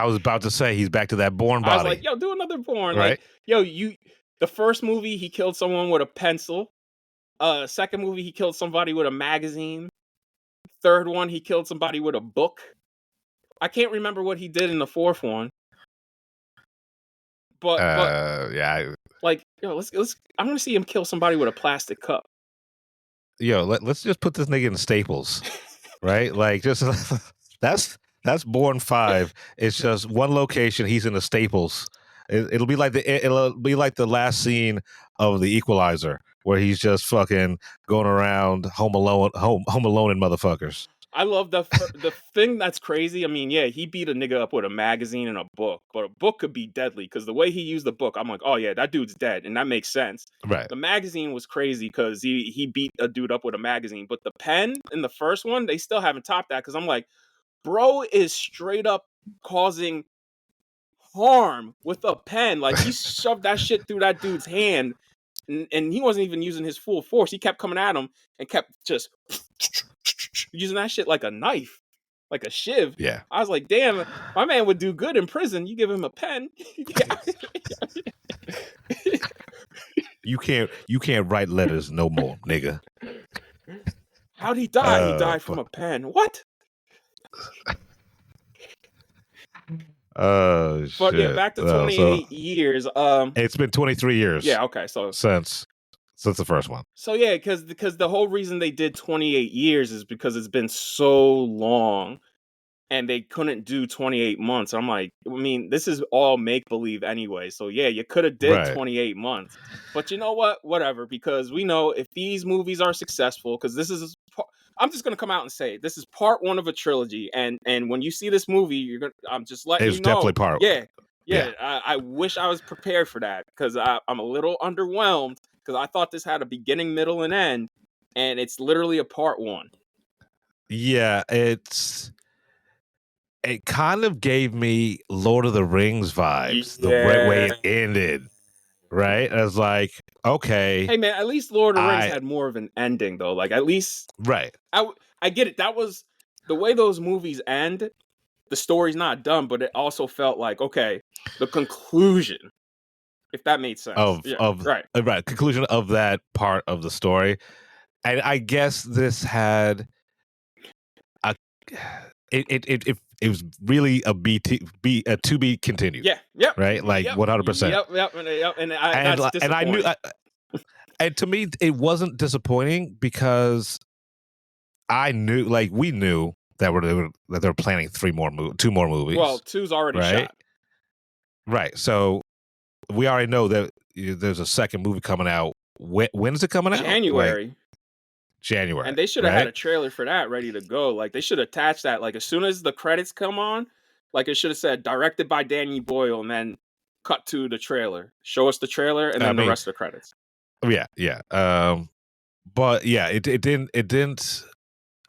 was about to say he's back to that Bourne body. I was like, yo, do another Bourne. Right? Like, yo, the first movie he killed someone with a pencil. Second movie he killed somebody with a magazine. Third one he killed somebody with a book. I can't remember what he did in the fourth one. But yeah. Like, yo, let's I'm gonna see him kill somebody with a plastic cup. Yo, let's just put this nigga in Staples, right? Like, just that's Bourne 5. It's just one location. He's in the Staples. It'll be like the last scene of The Equalizer, where he's just fucking going around home alone in motherfuckers. I love the thing that's crazy. I mean, yeah, he beat a nigga up with a magazine and a book, but a book could be deadly because the way he used the book, I'm like, oh yeah, that dude's dead, and that makes sense. Right. The magazine was crazy because he beat a dude up with a magazine, but the pen in the first one, they still haven't topped that because I'm like, bro is straight up causing harm with a pen. Like, he shoved that shit through that dude's hand, and he wasn't even using his full force. He kept coming at him and kept just using that shit like a knife, like a shiv. Yeah. I was like, damn, my man would do good in prison. You give him a pen. You can't write letters no more, nigga. How'd he die? He died from a pen. What? Oh But yeah, shit! back to No, so 28 years. it's been 23 years Yeah, okay. since the first one. So yeah, because the whole reason they did 28 years is because it's been so long and they couldn't do 28 months. I'm like, I mean, this is all make believe anyway. So yeah, you could have did Right. 28 months. But you know what? Whatever, because we know if these movies are successful, because I'm just gonna come out and say this is part one of a trilogy, and when you see this movie, I'm just letting It's you know. definitely part. Yeah, Yeah. I wish I was prepared for that because I'm a little underwhelmed because I thought this had a beginning, middle, and end, and it's literally a part one. Yeah, it kind of gave me Lord of the Rings vibes, the way Yeah. it ended, right? I was like, okay, Hey man, at least Lord of the Rings I had more of an ending though. Like at least right, I get it. That was the way those movies end. The story's not done, but it also felt like okay, the conclusion. If that made sense. Yeah. Right. right conclusion of that part of the story, and I guess this had a it was really a to be continued. Yeah. Yep. Right, like Yep. 100%. Yep. And And that's and I knew, disappointing. and to me, it wasn't disappointing because I knew, like, we knew that they were planning two more movies. Well, two's already right, shot. right. So we already know that there's a second movie coming out. When is it coming out? January. Like, January. And they should have had a right? trailer for that ready to go. Like they should attach that. Like as soon as the credits come on, like it should have said directed by Danny Boyle, and then cut to the trailer. Show us the trailer, and then the rest of the credits. Yeah. But yeah, it didn't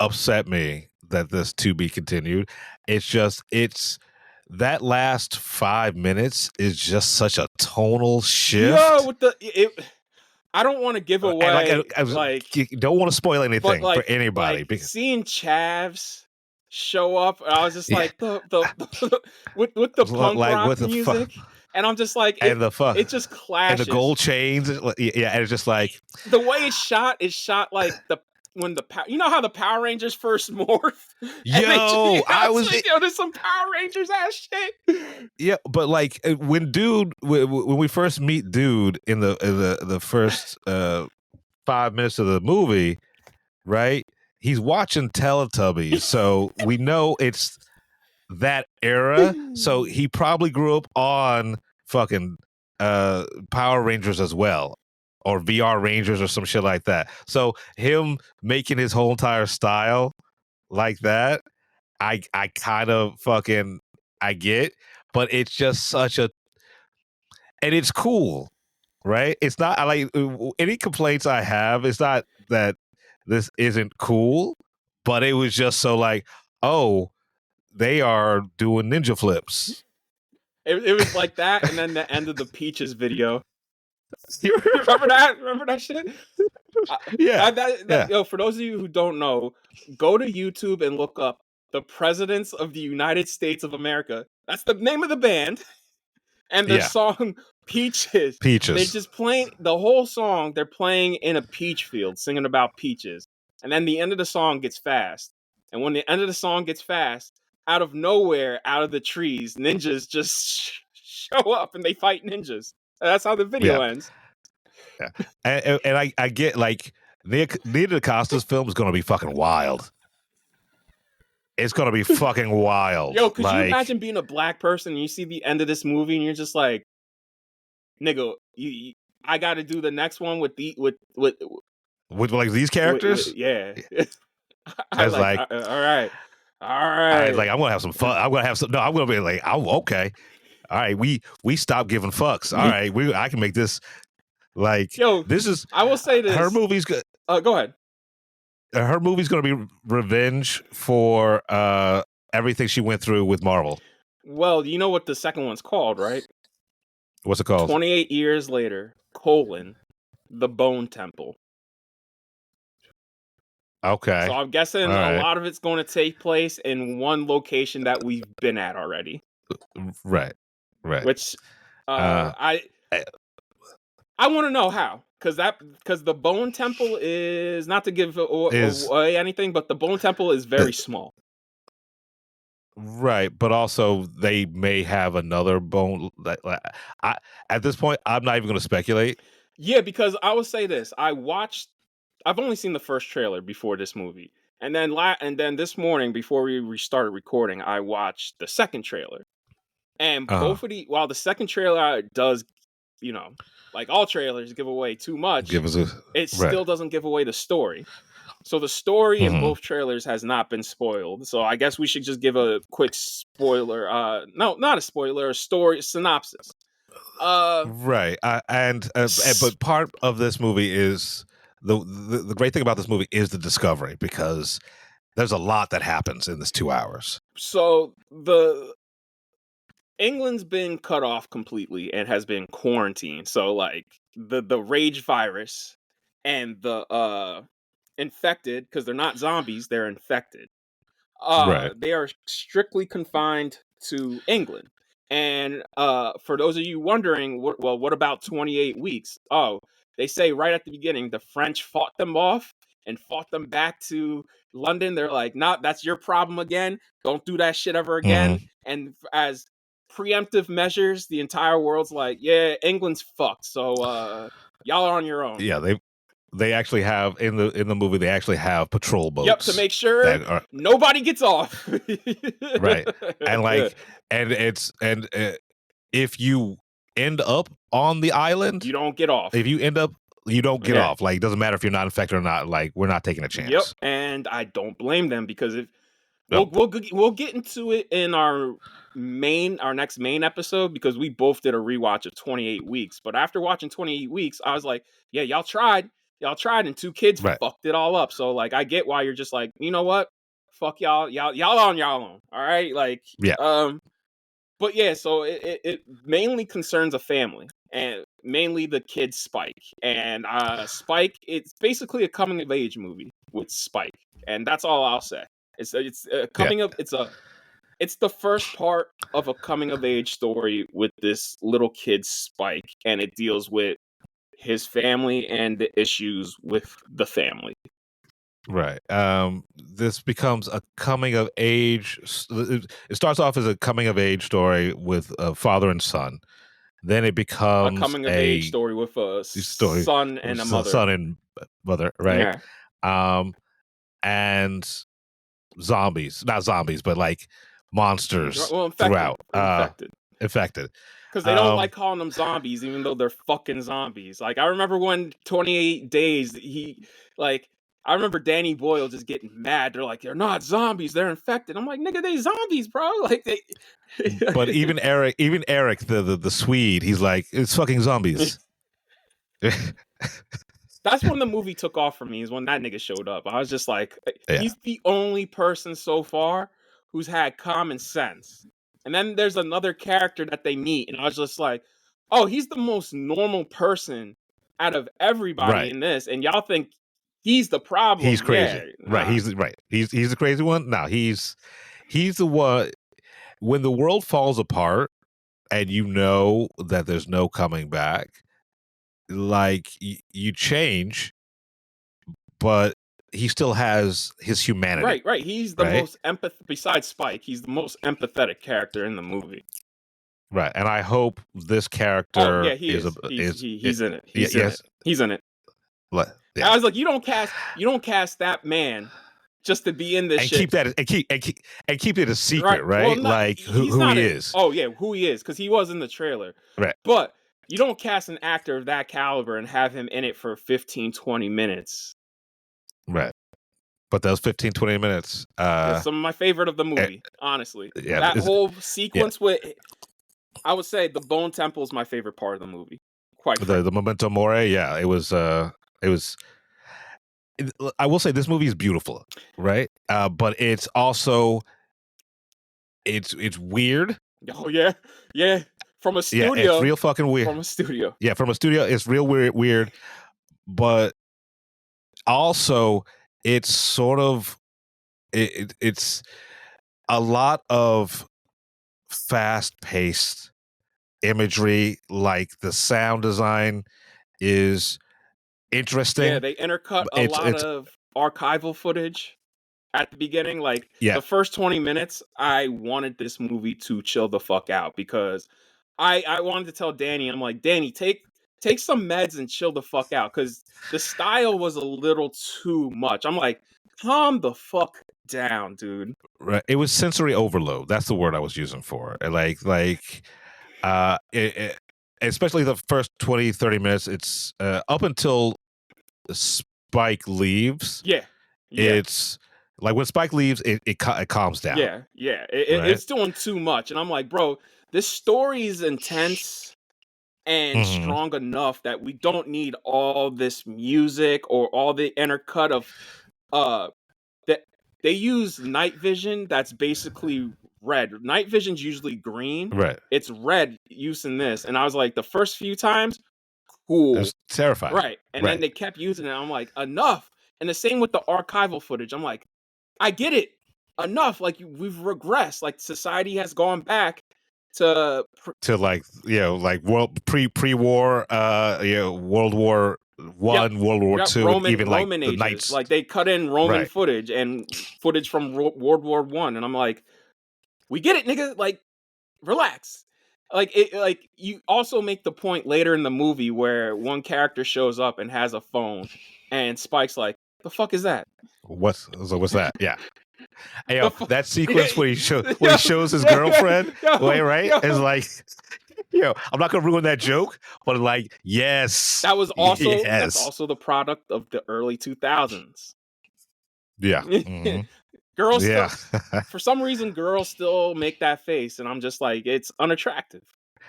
upset me that this to be continued. It's that last 5 minutes is just such a tonal shift. Yo, with I don't want to give away you don't want to spoil anything like, for anybody like because seeing Chavs show up, I was just like the with the punk like rock with the music, and I'm just like and the fuck it just and clashes. the gold chains, yeah, and it's just like The way it's shot like when you know how the Power Rangers first morph. There's some Power Rangers ass shit. Yeah, but like when we first meet Dude in the first 5 minutes of the movie, right? He's watching Teletubbies, so we know it's that era. So he probably grew up on fucking Power Rangers as well, or VR Rangers or some shit like that. So him making his whole entire style like that, I kind of fucking I get, but it's just such a, and it's cool, right? It's not, I like any complaints I have. It's not that this isn't cool, but it was just so like, oh, they are doing ninja flips. It was like that, and then the end of the Peaches video. You remember that? Remember that shit? Yeah. Yo, for those of you who don't know, go to YouTube and look up the Presidents of the United States of America. That's the name of the band. And their song Peaches. Peaches. They're just playing the whole song. They're playing in a peach field, singing about peaches. And then the end of the song gets fast. And when the end of the song gets fast, out of nowhere, out of the trees, ninjas just show up and they fight ninjas. That's how the video ends. Yeah. And I get like Nia DaCosta's film is going to be fucking wild. It's going to be fucking wild. Yo, could you imagine being a black person and you see the end of this movie and you're just like, nigga, I got to do the next one with like these characters? Yeah. I was like, all right. Like, I'm going to have some fun. I'm going to be like, oh, okay. All right. We stop giving fucks. All right. I can make this like, yo, this is, I will say this. Her movie's good. Go ahead. Her movie's going to be revenge for everything she went through with Marvel. Well, you know what the second one's called, right? What's it called? 28 years later, the Bone Temple. Okay. So I'm guessing a lot of it's going to take place in one location that we've been at already. Right. Which I want to know how. Because the Bone Temple is, not to give away anything, but the Bone Temple is very small. Right, but also they may have another bone. At this point, I'm not even going to speculate. Yeah, because I will say this: I've only seen the first trailer before this movie, and then this morning before we started recording, I watched the second trailer, and Uh, while the second trailer does, you know, like all trailers give away too much, give us a it right. still doesn't give away the story. So the story in Mhm. both trailers has not been spoiled. So I guess we should just give a quick spoiler. No, not a spoiler, a story synopsis. Right, but part of this movie is the great thing about this movie is the discovery because there's a lot that happens in this 2 hours. So the England's been cut off completely and has been quarantined. So like the rage virus and the infected, because they're not zombies, they're infected. Right, They are strictly confined to England. And for those of you wondering, what about 28 weeks? Oh, they say right at the beginning the French fought them off and fought them back to London. They're like, nah, that's your problem again. Don't do that shit ever again. hmm And as preemptive measures, the entire world's like, yeah, England's fucked. So y'all are on your own. yeah. They actually have in the movie they actually have patrol Yep, to boats make sure that are nobody gets off. right, and if you end up on the island, You don't get off. if you end up, you don't get Yeah. off. Like, it doesn't matter if you're not infected or not. Like, we're not taking a chance. Yep, and I don't blame them because if Nope. we'll get into it in our next main episode because we both did a rewatch of 28 weeks. But after watching 28 weeks, I was like, yeah, y'all tried, and two kids Right. fucked it all up. So like, I get why you're just like, you know what, fuck y'all on y'all own. All right, like Yeah. But yeah, so it mainly concerns a family and mainly the kid Spike. And Spike, it's basically a coming of age movie with Spike, and that's all I'll say. It's a coming of it's the first part of a coming of age story with this little kid Spike, and it deals with his family and the issues with the family. Right. This becomes a coming of age. It starts off as a coming of age story with a father and son. Then it A becomes coming of age story with a story son and a mother. son and mother, right? Yeah. And zombies, not zombies, but like monsters Well, infected. throughout. Infected. Infected. Because they don't like calling them zombies, even though they're fucking zombies. Like, I remember when 28 Days, I remember Danny Boyle just getting mad. They're like, they're not zombies, they're infected. I'm like, nigga, they zombies, bro. Like, they. But even Eric, the Swede, he's like, it's fucking zombies. That's when the movie took off for me, is when that nigga showed up. I was just like, he's the only person so far who's had common sense. And then there's another character that they meet, and I was just like, oh, he's the most normal person out of everybody in this, and y'all think he's the problem. He's crazy. Yeah, Right. He's the crazy one. No, he's the one. When the world falls apart and you know that there's no coming back, like you change, but he still has his humanity. Right. He's the most besides Spike, he's the most empathetic character in the movie. Right. And I hope this character he's in it. He's in it. Yeah. I was like, you don't cast that man just to be in this and shit. Keep it a secret, right? Well, like who he is. Oh yeah, who he is, because he was in the trailer. Right. But you don't cast an actor of that caliber and have him in it for 15, 20 minutes. Right. But those 15, 20 minutes. Some of my favorite of the movie, honestly. Yeah, that whole sequence with, I would say the Bone Temple is my favorite part of the movie. Quite the Memento Mori, yeah. It was I will say this movie is beautiful, right? But it's also it's weird. Oh yeah. From a studio. Yeah, it's real fucking weird. From a studio. Yeah, from a studio. It's real weird. But also, it's sort of it's a lot of fast-paced imagery. Like the sound design is interesting. Yeah, they intercut a lot of archival footage. at the beginning. Like Yeah. the first 20 minutes, I wanted this movie to chill the fuck out because I wanted to tell Danny, I'm like, Danny, take some meds and chill the fuck out because the style was a little too much. I'm like, calm the fuck down, dude. Right. It was sensory overload. That's the word I was using for it. Especially the first 20, 30 minutes. It's up until Spike leaves. Yeah. It's like when Spike leaves, it calms down. Yeah. Right? It's doing too much. And I'm like, bro, this story is intense and strong enough that we don't need all this music or all the intercut of that they use night vision that's basically red. Night vision's usually green. Right. It's red using this. And I was like, the first few times, cool. It's terrifying. Right. And then they kept using it. I'm like, enough. And the same with the archival footage. I'm like, I get it. Enough. Like we've regressed. Like society has gone back to like world pre-war World War One, World War Two, Roman, even like Roman the ages. knights. Like they cut in Roman Right. footage and footage from World War One, and I'm like, we get it, nigga. Like, relax. Like you also make the point later in the movie where one character shows up and has a phone, and Spike's like, "The fuck is that?" What's that? Yeah. Hey, that sequence Yeah, where he shows his girlfriend, right? It's like, I'm not gonna ruin that joke, but like, yes, That was also yes. that's also the product of the early 2000s. Yeah. Mhm. Girls, Yeah. for some reason, girls still make that face, and I'm just like, it's unattractive.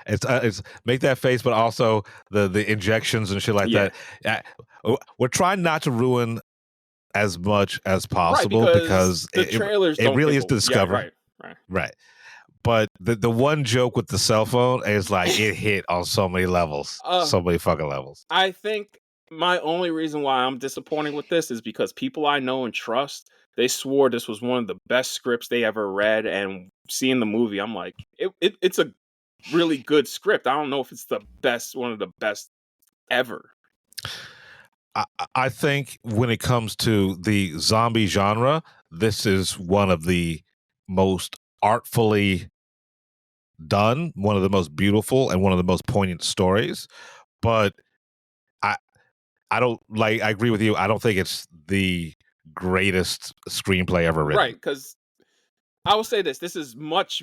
It's make that face, but also the injections and shit like that. We're trying not to ruin as much as possible because the trailers it don't really give is to discover. Right. But the one joke with the cell phone is like it hit on so many levels, so many fucking levels. I think my only reason why I'm disappointed with this is because people I know and trust, they swore this was one of the best scripts they ever read, and seeing the movie, I'm like, it's a really good script. I don't know if it's the best, one of the best ever. I think when it comes to the zombie genre, this is one of the most artfully done, one of the most beautiful, and one of the most poignant stories. But I don't like. I agree with you. I don't think it's the greatest screenplay ever written. Right, because I will say this: this is much.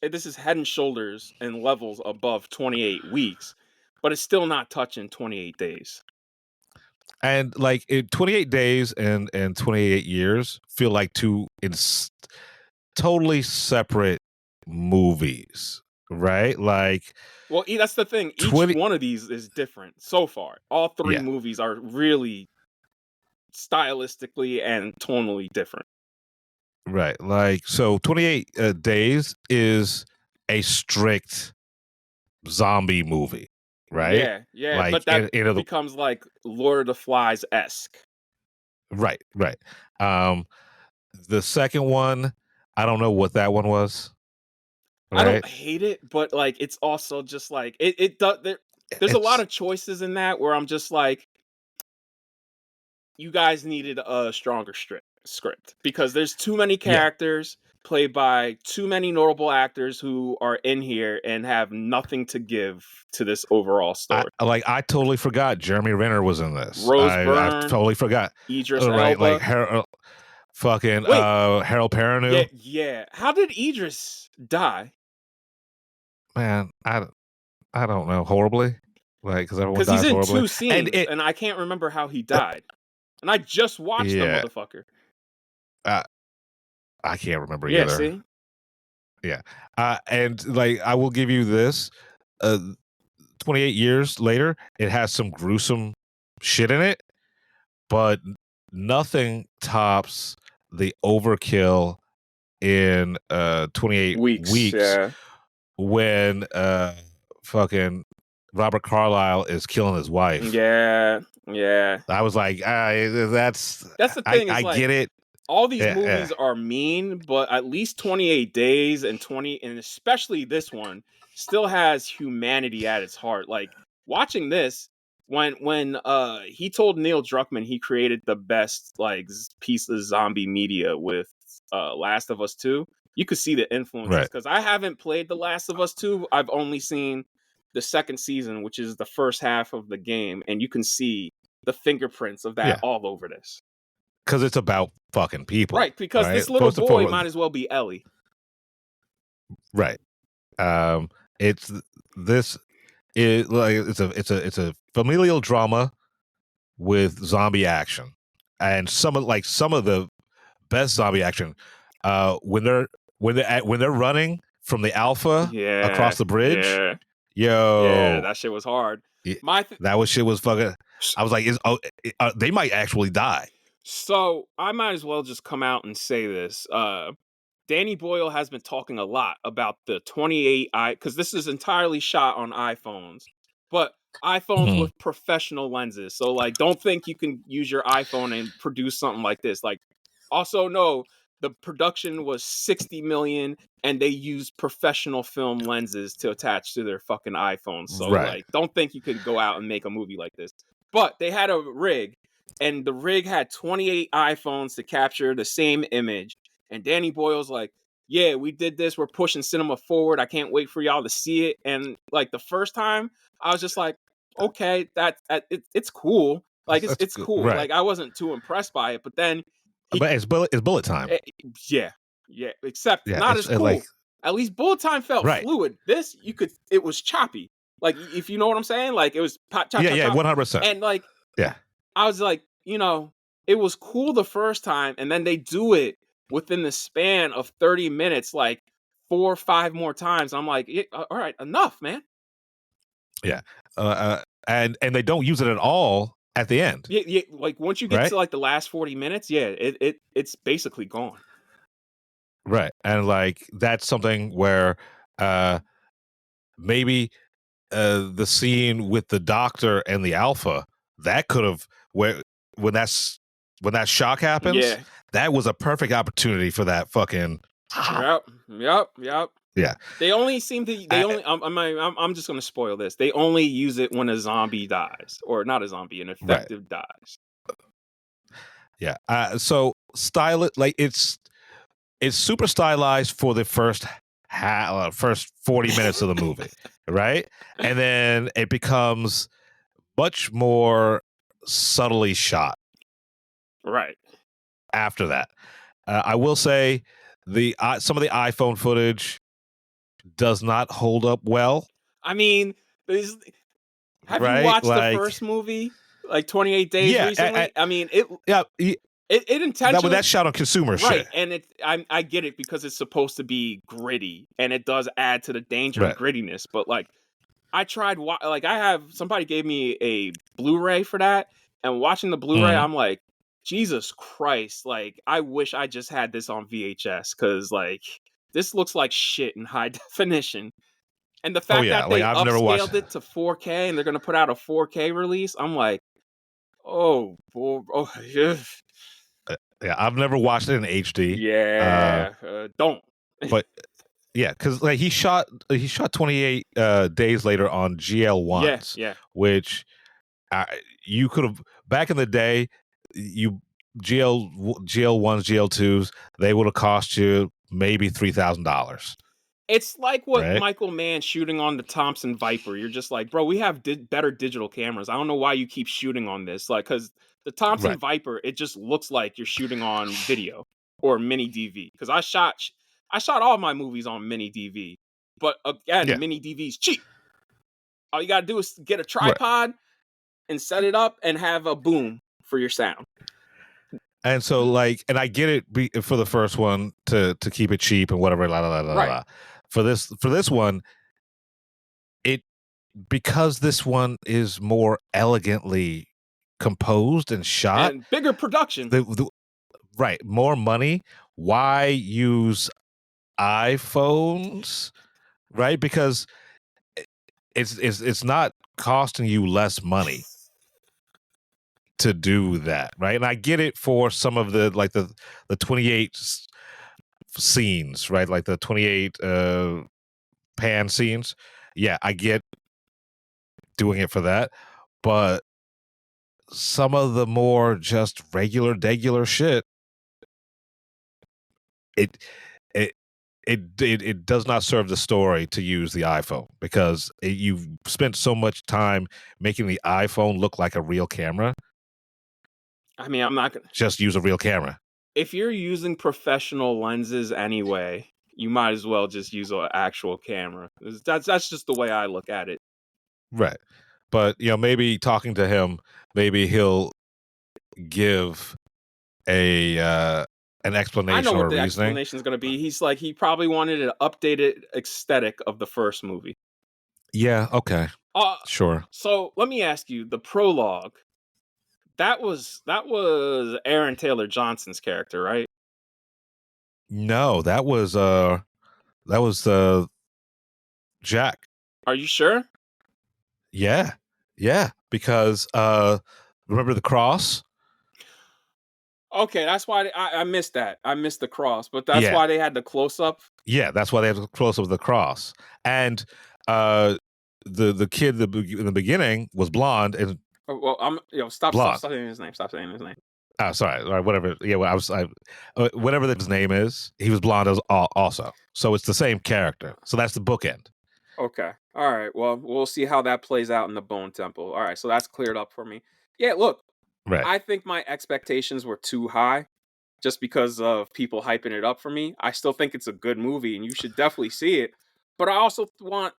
This is head and shoulders and levels above 28 weeks, but it's still not touching 28 days. And like 28 days and 28 years feel like two totally separate movies, right? Like, well, that's the thing. Each one of these is different so far. All three movies are really stylistically and tonally different. Right. Like, so 28 days is a strict zombie movie, right? Yeah. Like, but that becomes like Lord of the Flies-esque. Right. The second one, I don't know what that one was. Right? I don't hate it, but like it's also just like it does. There's a lot of choices in that where I'm just like, you guys needed a stronger script because there's too many characters played by too many notable actors who are in here and have nothing to give to this overall story. I totally forgot Jeremy Renner was in this. Rose I Byrne, totally forgot. Idris Right, Elba. like Harold Perrineau. Yeah. How did Idris die? Man, I don't know. Horribly, like because everyone dies he's in horribly. two scenes, and I can't remember how he died. And I just watched the motherfucker. I can't remember either. See? Yeah. And like I will give you this. 28 years later, it has some gruesome shit in it, but nothing tops the overkill in 28 weeks when fucking Robert Carlyle is killing his wife. Yeah. I was like, that's the thing. I like, get it. All these movies are mean, but at least 28 Days and especially this one still has humanity at its heart. Like watching this, when he told Neil Druckmann he created the best like piece of zombie media with Last of Us 2, you could see the influences Right. because I haven't played The Last of Us 2. I've only seen the second season, which is the first half of the game, and you can see the fingerprints of that Yeah. all over this. Because it's about fucking people. Right, because right? this little First and boy foremost- might as well be Ellie. Right. It's this is like it's a familial drama with zombie action, and some of the best zombie action when they're running from the Alpha Yeah, across the bridge. Yeah, Yo, that shit was hard. yeah, that shit was fucking. I was like, they might actually die. So I might as well just come out and say this. Danny Boyle has been talking a lot about the 28i because this is entirely shot on iPhones, but iPhones Mhm. with professional lenses. So like, don't think you can use your iPhone and produce something like this. Like, also no, the production was 60 million and they used professional film lenses to attach to their fucking iPhones. So Right. like, don't think you can go out and make a movie like this. But they had a rig, and the rig had 28 iPhones to capture the same image. And Danny Boyle's like, yeah, we did this. We're pushing cinema forward. I can't wait for y'all to see it. And like the first time, I was just like, okay, it's cool. Like it's good. cool. Right. Like I wasn't too impressed by it. But then, But it's bullet time. yeah. Except Yeah, not it's, as cool. like- At least bullet time felt Right. fluid. This it was choppy. Like if you know what I'm saying. Like it was chop, chop, Yeah, chop. 100%. And like Yeah. I was like, it was cool the first time, and then they do it within the span of 30 minutes, like 4 or 5 more times. I'm like, all right, enough, man. Yeah. And they don't use it at all at the end. Yeah. Like once you get Right? to like the last 40 minutes, yeah, it's basically gone. Right. And like that's something where maybe the scene with the doctor and the Alpha, that could have when that shock happens, Yeah. that was a perfect opportunity for that fucking Yep. Yeah. They only seem to. I'm just gonna spoil this. They only use it when a zombie dies, or not a zombie, an effective dies. Yeah. So like it's super stylized for the first 40 minutes of the movie, right? And then it becomes much more subtly shot Right. after that. I will say some of the iPhone footage does not hold up well. I mean, have Right? you watched Like- the first movie, like 28 Days Yeah, recently? I mean, it Yeah. it intentionally That's shot on consumer right, shit. and I get it because it's supposed to be gritty, and it does add to the danger Right. of grittiness. But like, I tried somebody gave me a Blu-ray for that, and watching the Blu-ray, Mhm. I'm like, Jesus Christ! Like, I wish I just had this on VHS because like this looks like shit in high definition. And the fact yeah, that they like, I've never watched- upscaled it to 4K and they're gonna put out a 4K release, I'm like, oh boy, yeah. Yeah, I've never watched it in HD. Don't. But yeah, because like he shot 28 days later on GL1s, Yeah. which you could have back in the day. GL1s, GL2s, they would have cost you maybe $3,000. It's like what Right? Michael Mann shooting on the Thompson Viper. You're just like, bro, we have better digital cameras. I don't know why you keep shooting on this. Like, because the Thompson Right. Viper, it just looks like you're shooting on video or mini DV. Because I shot all my movies on mini DV. But again, Yeah. mini DV's cheap. All you gotta do is get a tripod and set it up and have a boom for your sound. And so, like, and I get it for the first one to keep it cheap and whatever. Right. For this one, because this one is more elegantly composed and shot, And bigger production. right, more money. Why use iPhones, right? Because it's not costing you less money to do that, right? And I get it for some of the 28 scenes, right? Like the 28 pan scenes. Yeah, I get doing it for that. but some of the more just regular shit, it it it does not serve the story to use the iPhone because you've spent so much time making the iPhone look like a real camera. I mean, I'm not gonna. Just use a real camera. If you're using professional lenses anyway, you might as well just use an actual camera. That's just the way I look at it. Right. But, maybe talking to him, maybe he'll give an I explanation know or what a the reasoning. explanation is going to be. He's like, he probably wanted an updated aesthetic of the first movie. Yeah, okay. Sure. So let me ask you, the prologue, that was Aaron Taylor Johnson's character, right? No, that was Jack. Are you sure? Yeah. Yeah, because remember the cross? Okay, that's why I missed that. I missed the cross, but that's Yeah. why they had the close up. Yeah, that's why they have to close up the cross. And the kid in the beginning was blonde and Well, stop blonde. saying his name. Stop saying his name. Oh, sorry. All right, whatever. Yeah, well, whatever his name is, he was blonde also. So it's the same character. So that's the bookend. Okay. All right. Well, we'll see how that plays out in the Bone Temple. All right. So that's cleared up for me. Yeah. Look, Right. I think my expectations were too high just because of people hyping it up for me. I still think it's a good movie and you should definitely see it. But I also want,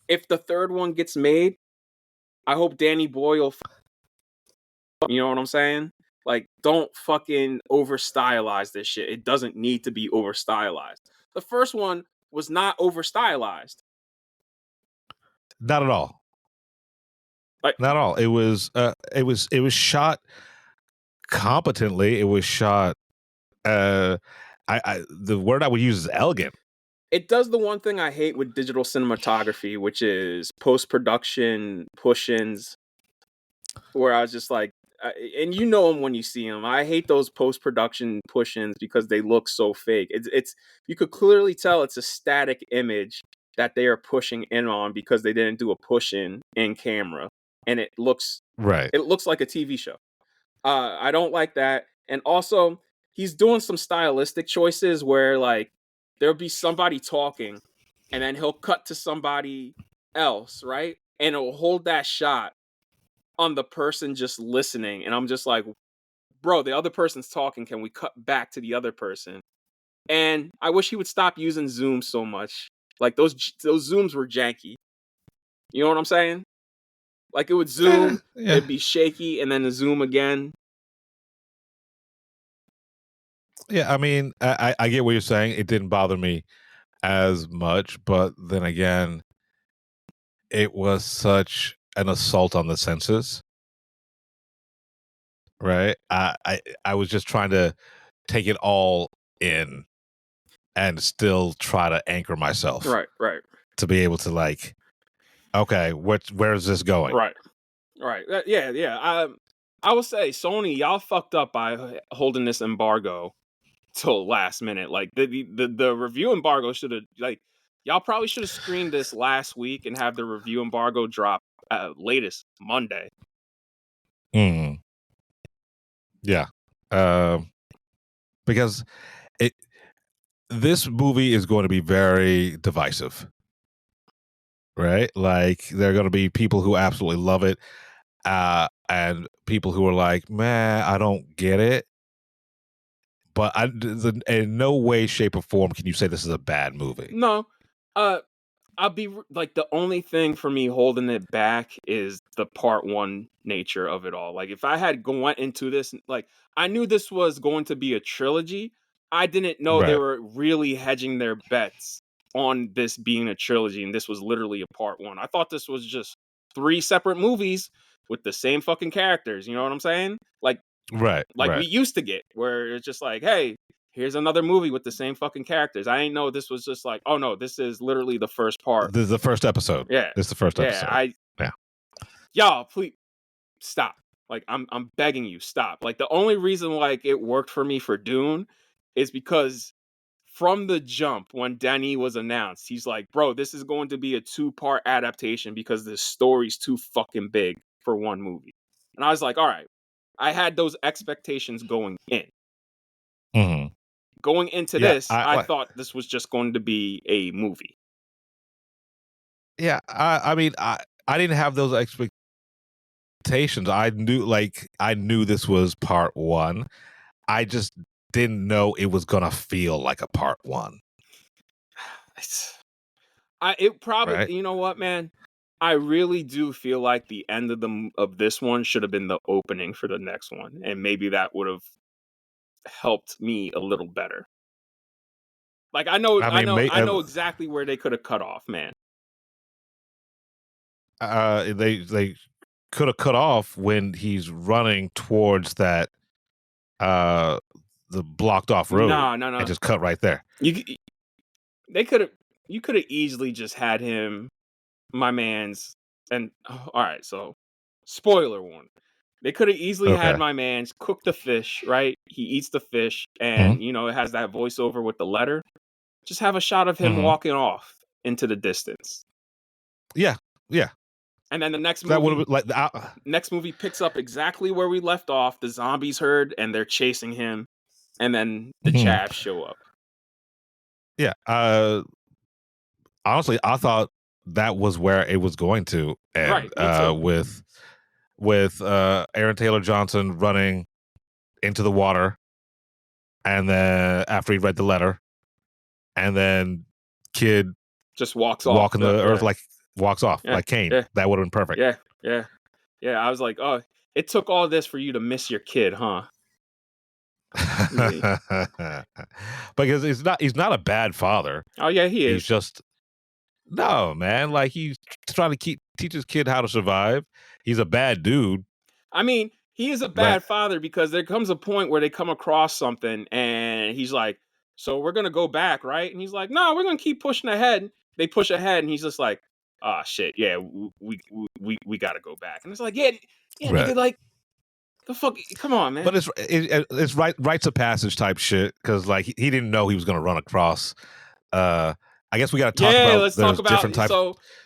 if the third one gets made, I hope Danny Boyle, you know what I'm saying? Like, don't fucking over stylize this shit. It doesn't need to be over stylized. The first one was not over stylized. Not at all. Like, Not at all. It was shot competently. It was shot the word I would use is elegant. it does the one thing I hate with digital cinematography, which is post-production push-ins, where I was just like, and you know them when you see them. I hate those post-production push-ins because they look so fake. It's you could clearly tell it's a static image that they are pushing in on because they didn't do a push-in in camera, and it looks Right. like a TV show. I don't like that, and also he's doing some stylistic choices where like there'll be somebody talking, and then he'll cut to somebody else, right? And it'll hold that shot on the person just listening, and I'm just like, bro, the other person's talking. Can we cut back to the other person? And I wish he would stop using zoom so much. Like those zooms were janky. You know what I'm saying? Like it would zoom, Yeah. it'd be shaky, and then the zoom again. Yeah, I mean, I get what you're saying. It didn't bother me as much, but then again, it was such an assault on the senses. Right? I was just trying to take it all in and still try to anchor myself. Right. To be able to like, okay, where is this going? Right. Yeah. I would say Sony, y'all fucked up by holding this embargo till last minute. Like the review embargo should have y'all probably should have screened this last week and have the review embargo drop at latest Monday. Yeah, because this movie is going to be very divisive, right? Like there are going to be people who absolutely love it, and people who are like, "Man, I don't get it." But in no way, shape, or form can you say this is a bad movie. No, I'll be like the only thing for me holding it back is the part one nature of it all. Like if I had went into this, like I knew this was going to be a trilogy. I didn't know they Right. were really hedging their bets on this being a trilogy, and this was literally a part one. I thought this was just 3 separate movies with the same fucking characters. You know what I'm saying? Like Right. we used to get, where it's just like, hey, here's another movie with the same fucking characters. I didn't know this was just like, oh no, this is literally the first part. This is the first episode. Yeah. This is the first episode. Yeah. Y'all, please stop. Like I'm begging you, stop. Like the only reason like it worked for me for Dune is because from the jump when Danny was announced, he's like, bro, this is going to be a 2-part adaptation because this story's too fucking big for one movie. And I was like, all right, I had those expectations going in. Mhm. Going into Yeah, this, I thought this was just going to be a movie. yeah. I mean, I didn't have those expectations. I knew this was part one. I just didn't know it was gonna feel like a part one. It probably, Right? you know what, man? I really do feel like the end of this one should have been the opening for the next one, and maybe that would have helped me a little better. Like I mean, I know exactly where they could have cut off, man. they could have cut off when he's running towards that the blocked off road No, and just cut right there. They could have. You could have easily just had him, my man's, and all right. So, spoiler warning. They could have easily had Okay. my man's cook the fish. Right, he eats the fish, Mhm. and it has that voiceover with the letter. Just have a shot of him Mhm. walking off into the distance. Yeah, yeah. And then the That would have been like next movie picks up exactly where we left off. The zombies heard and they're chasing him, and then the Mhm. chavs show up. Yeah. Honestly, I thought that was where it was going to end. Right, me too. With Aaron Taylor Johnson running into the water, and then after he read the letter, and then kid Just walks off. walking the earth Yeah. like walks off Yeah, like Cain. yeah. That would have been perfect. Yeah. I was like, oh, it took all this for you to miss your kid, huh? Because he's not a bad father. Oh yeah, he He's is. just no, man. Like he's trying to teach his kid how to survive. He's a bad dude. I mean, he is a But bad father because there comes a point where they come across something and he's like, so we're gonna go back, right? And he's like, no, we're gonna keep pushing ahead. They push ahead, and he's just like, ah, shit, yeah, we gotta go back. And it's like, yeah, right. nigga, like, the fuck, come on, man. But it's rites of passage type shit because like he didn't know he was going to run across. I guess we got to talk about Let's talk about different types.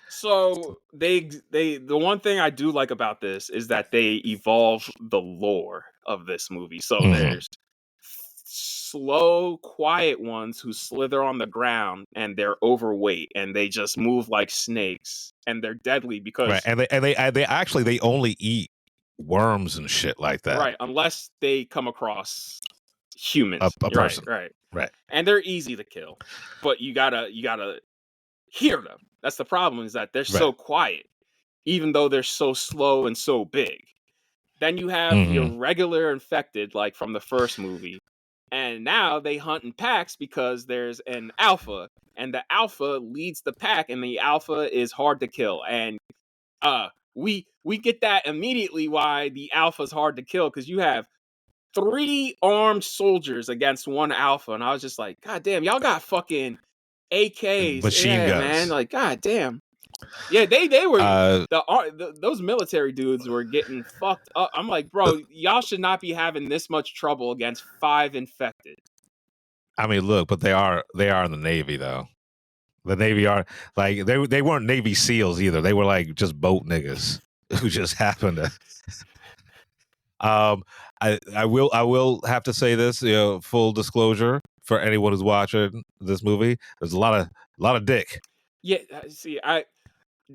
So they the one thing I do like about this is that they evolve the lore of this movie. So Mhm. there's slow, quiet ones who slither on the ground and they're overweight and they just move like snakes and they're deadly because Right, and they actually they only eat worms and shit like that. right, unless they come across humans. A person. Right. And they're easy to kill. But you gotta hear them. That's the problem, is that they're so quiet, even though they're so slow and so big. Then you have your regular infected, like from the first movie. And now they hunt in packs because there's an alpha. And the alpha leads the pack, and the alpha is hard to kill. And we get that immediately why the alpha's hard to kill, because you have 3 armed soldiers against 1 alpha. And I was just like, God damn, y'all got fucking AKs, Machine guns, man. Like, God damn. Yeah, they were those military dudes were getting fucked up. I'm like, bro, y'all should not be having this much trouble against 5 infected. I mean, look, but they are in the Navy though. The Navy are like they weren't Navy SEALs either. They were like just boat niggas who just happened to. I will have to say this, full disclosure for anyone who's watching this movie. There's a lot of dick. Yeah, see,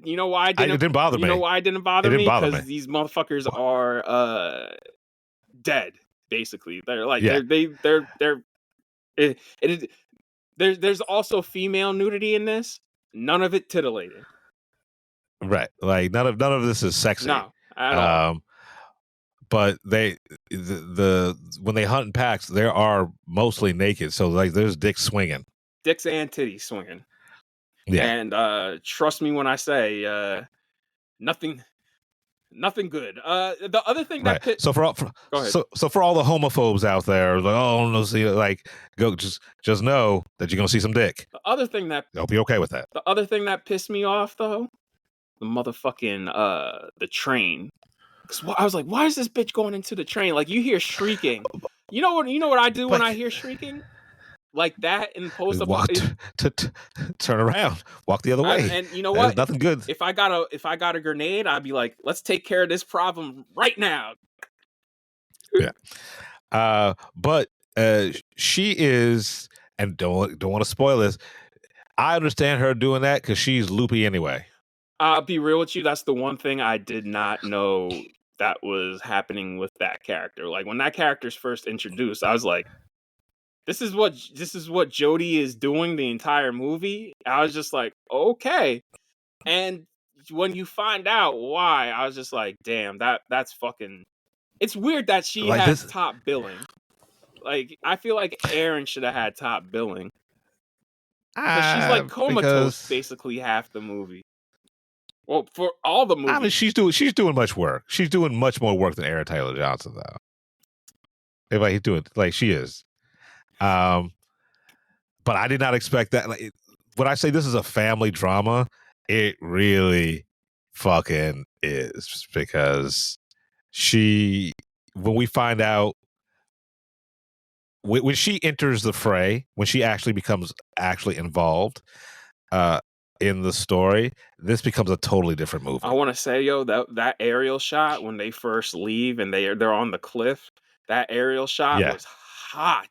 you know why it didn't bother me. You know why it didn't bother me? Because these motherfuckers are dead. Basically, they're like there's also female nudity in this. None of it titillating. Right, like none of this is sexy. No, at all. But the when they hunt in packs, they are mostly naked. So like there's dicks swinging, dicks and titties swinging. Yeah, and trust me when I say nothing good. The other thing that so for all the homophobes out there, like, oh no, see, like go just know that you're gonna see some dick. The other thing that I hope you're okay with that. The other thing that pissed me off though, the motherfucking the train. I was like, why is this bitch going into the train? Like, you hear shrieking. You know what I do when I hear shrieking? like that in post Walk turn around, walk the other way. and you know There's what? nothing good. If I got a grenade, I'd be like, let's take care of this problem right now. Yeah. But she is, and don't want to spoil this. I understand her doing that because she's loopy anyway. I'll be real with you. That's the one thing I did not know that was happening with that character. Like when that character's first introduced, I was like, this is what Jodie is doing the entire movie. I was just like, okay. And when you find out why, I was just like, damn, that's fucking. It's weird that she Like has this- top billing. Like I feel like Aaron should have had top billing because she's like comatose because, basically half the movie. Well, for all the movies, I mean, she's doing much work. She's doing much more work than Aaron Taylor Johnson, though. If like he's doing like she is. But I did not expect that. Like, when I say this is a family drama, it really fucking is, because when we find out, when she enters the fray, when she actually becomes involved in the story, this becomes a totally different movie. I want to say, yo, that aerial shot when they first leave and they're on the cliff, that aerial shot Yeah. was hot.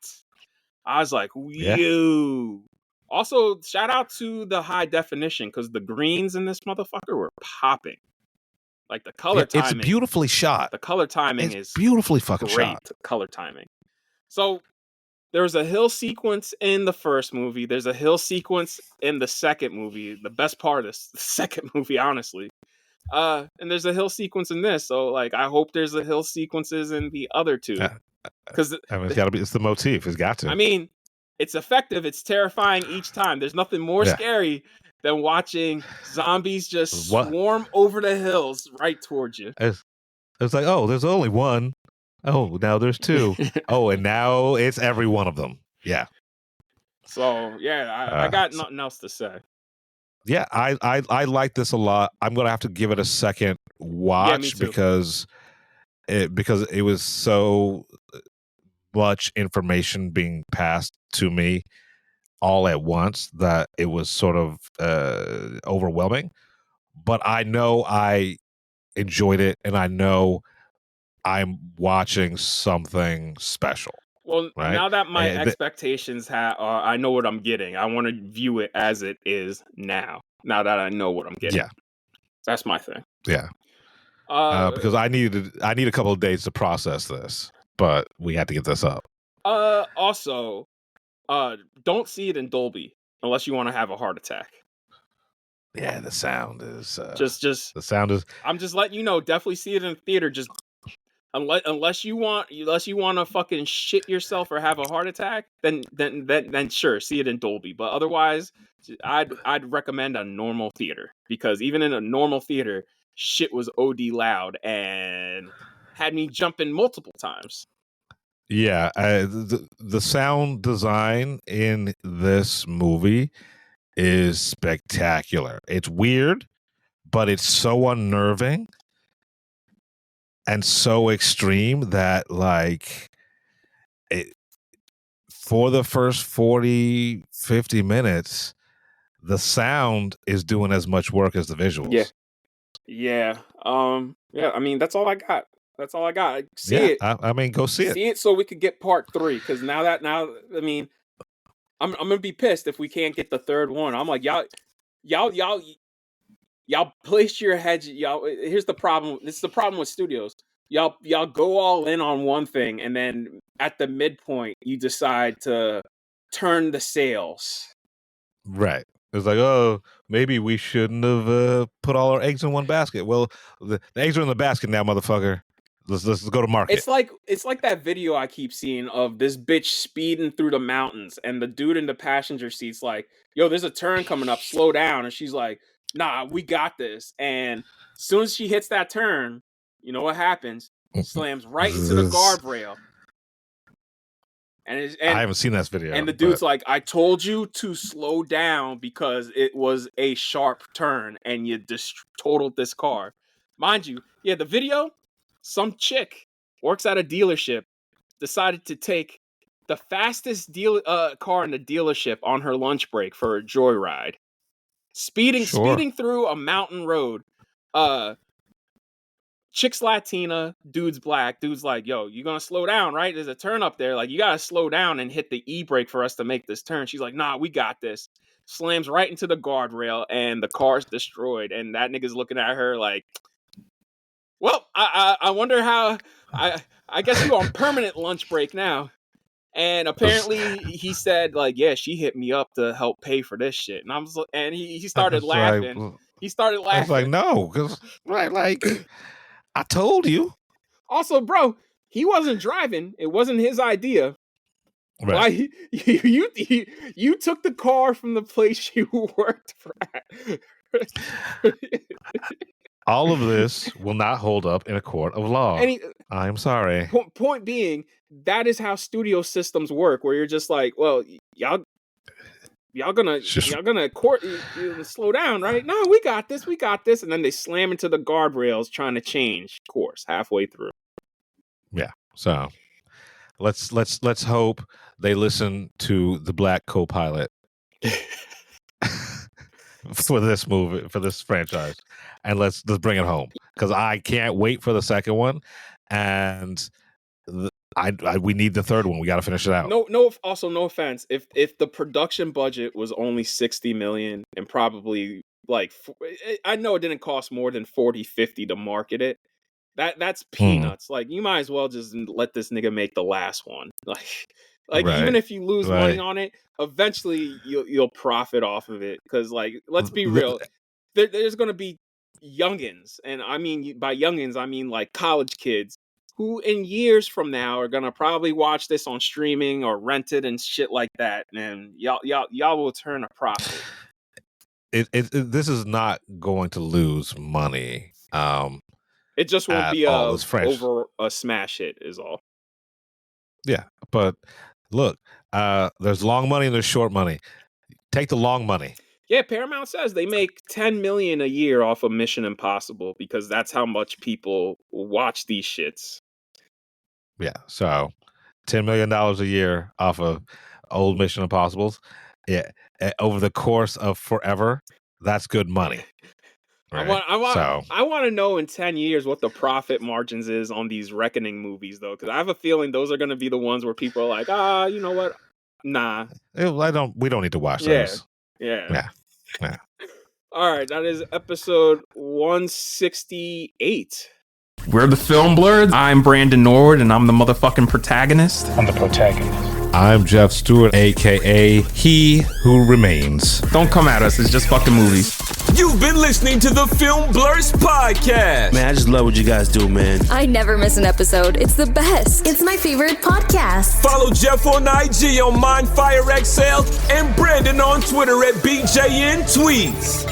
I was like, Yeah. "Whoa!" Also, shout out to the high definition because the greens in this motherfucker were popping. Like the color timing, it's beautifully shot. the color timing It's is beautifully fucking great. shot. Color timing. So there's a hill sequence in the first movie. There's a hill sequence in the second movie. The best part is the second movie, honestly. And there's a hill sequence in this. So like, I hope there's a hill sequences in the other two. Because I mean, it's the motif. It's got to. I mean, it's effective. It's terrifying each time. There's nothing more scary than watching zombies just swarm over the hills right towards you. It's like, oh, there's only one. Oh, now there's two. Oh, and now it's every one of them. Yeah. So yeah, I got nothing else to say. Yeah, I like this a lot. I'm gonna have to give it a second watch because it was so much information being passed to me all at once that it was sort of overwhelming. But I know I enjoyed it, and I know I'm watching something special. Well, right? now that my expectations I know what I'm getting. I want to view it as it is now. Now that I know what I'm getting. Yeah, that's my thing. Yeah, because I need a couple of days to process this, but we had to get this up. Also, don't see it in Dolby unless you want to have a heart attack. Yeah, the sound is just the sound is. I'm just letting you know. Definitely see it in theater. Just unless you want to fucking shit yourself or have a heart attack, then sure, see it in Dolby. But otherwise, I'd recommend a normal theater, because even in a normal theater, shit was OD loud and had me jumping multiple times. Yeah, the sound design in this movie is spectacular. It's weird, but it's so unnerving and so extreme that, like, for the first 40-50 minutes, the sound is doing as much work as the visuals. Yeah. I mean, that's all I got. See it. I mean, go see it. See it so we could get part 3. Because now, I mean, I'm gonna be pissed if we can't get the third one. I'm like, y'all place your heads. Here's the problem. This is the problem with studios. Y'all go all in on one thing, and then at the midpoint, you decide to turn the sails. Right. It's like, oh, maybe we shouldn't have put all our eggs in one basket. Well, the eggs are in the basket now, motherfucker. Let's go to market. It's like that video I keep seeing of this bitch speeding through the mountains, and the dude in the passenger seat's like, yo, there's a turn coming up, slow down. And she's like, nah, we got this. And as soon as she hits that turn, you know what happens? Slams right into the guardrail. And I haven't seen that video. And the dude's like, I told you to slow down because it was a sharp turn and you just totaled this car. Mind you, the video, some chick works at a dealership, decided to take the fastest car in the dealership on her lunch break for a joyride. Speeding through a mountain road. Chick's Latina, dude's black. Dude's like, yo, you gonna slow down, right? There's a turn up there. Like, you gotta slow down and hit the E-brake for us to make this turn. She's like, nah, we got this. Slams right into the guardrail, and the car's destroyed. And that nigga's looking at her like, well, I wonder how... I guess you're on permanent lunch break now. And apparently he said, like, yeah, she hit me up to help pay for this shit. And he started laughing. He started laughing. I was like, no, because I told you. Also, bro, he wasn't driving. It wasn't his idea. Right. Why you took the car from the place you worked for at. All of this will not hold up in a court of law. I'm sorry. Point being, that is how studio systems work, where you're just like, well, y'all gonna slow down, right? No, we got this, and then they slam into the guardrails trying to change course halfway through. Yeah. So let's hope they listen to the black co-pilot for this movie, for this franchise, and let's bring it home, because I can't wait for the second one, and we need the third one. We got to finish it out. Also, no offense. If the production budget was only $60 million, and probably like, I know it didn't cost more than 40-50 to market it. That's peanuts. Like, you might as well just let this nigga make the last one. Like right. Even if you lose money on it, eventually you'll profit off of it. Because, like, let's be real, there's gonna be youngins, and I mean by youngins I mean like college kids, who in years from now are gonna probably watch this on streaming or rent it and shit like that, and y'all will turn a profit. This is not going to lose money. It just won't be over a smash hit is all. Yeah, but look, there's long money and there's short money. Take the long money. Yeah, Paramount says they make $10 million a year off of Mission Impossible, because that's how much people watch these shits. Yeah, so $10 million a year off of old Mission Impossibles. Yeah, over the course of forever, that's good money. Right? I want to know in 10 years what the profit margins is on these Reckoning movies, though, because I have a feeling those are going to be the ones where people are like, you know what? Nah. We don't need to watch those. Yeah. All right, that is episode 168. We're the Film Blurs. I'm Brandon Norwood, and I'm the motherfucking protagonist. I'm the protagonist. I'm Jeff Stewart, a.k.a. He Who Remains. Don't come at us. It's just fucking movies. You've been listening to the Film Blurs podcast. Man, I just love what you guys do, man. I never miss an episode. It's the best. It's my favorite podcast. Follow Jeff on IG on MindFireXL and Brandon on Twitter at BJN Tweets.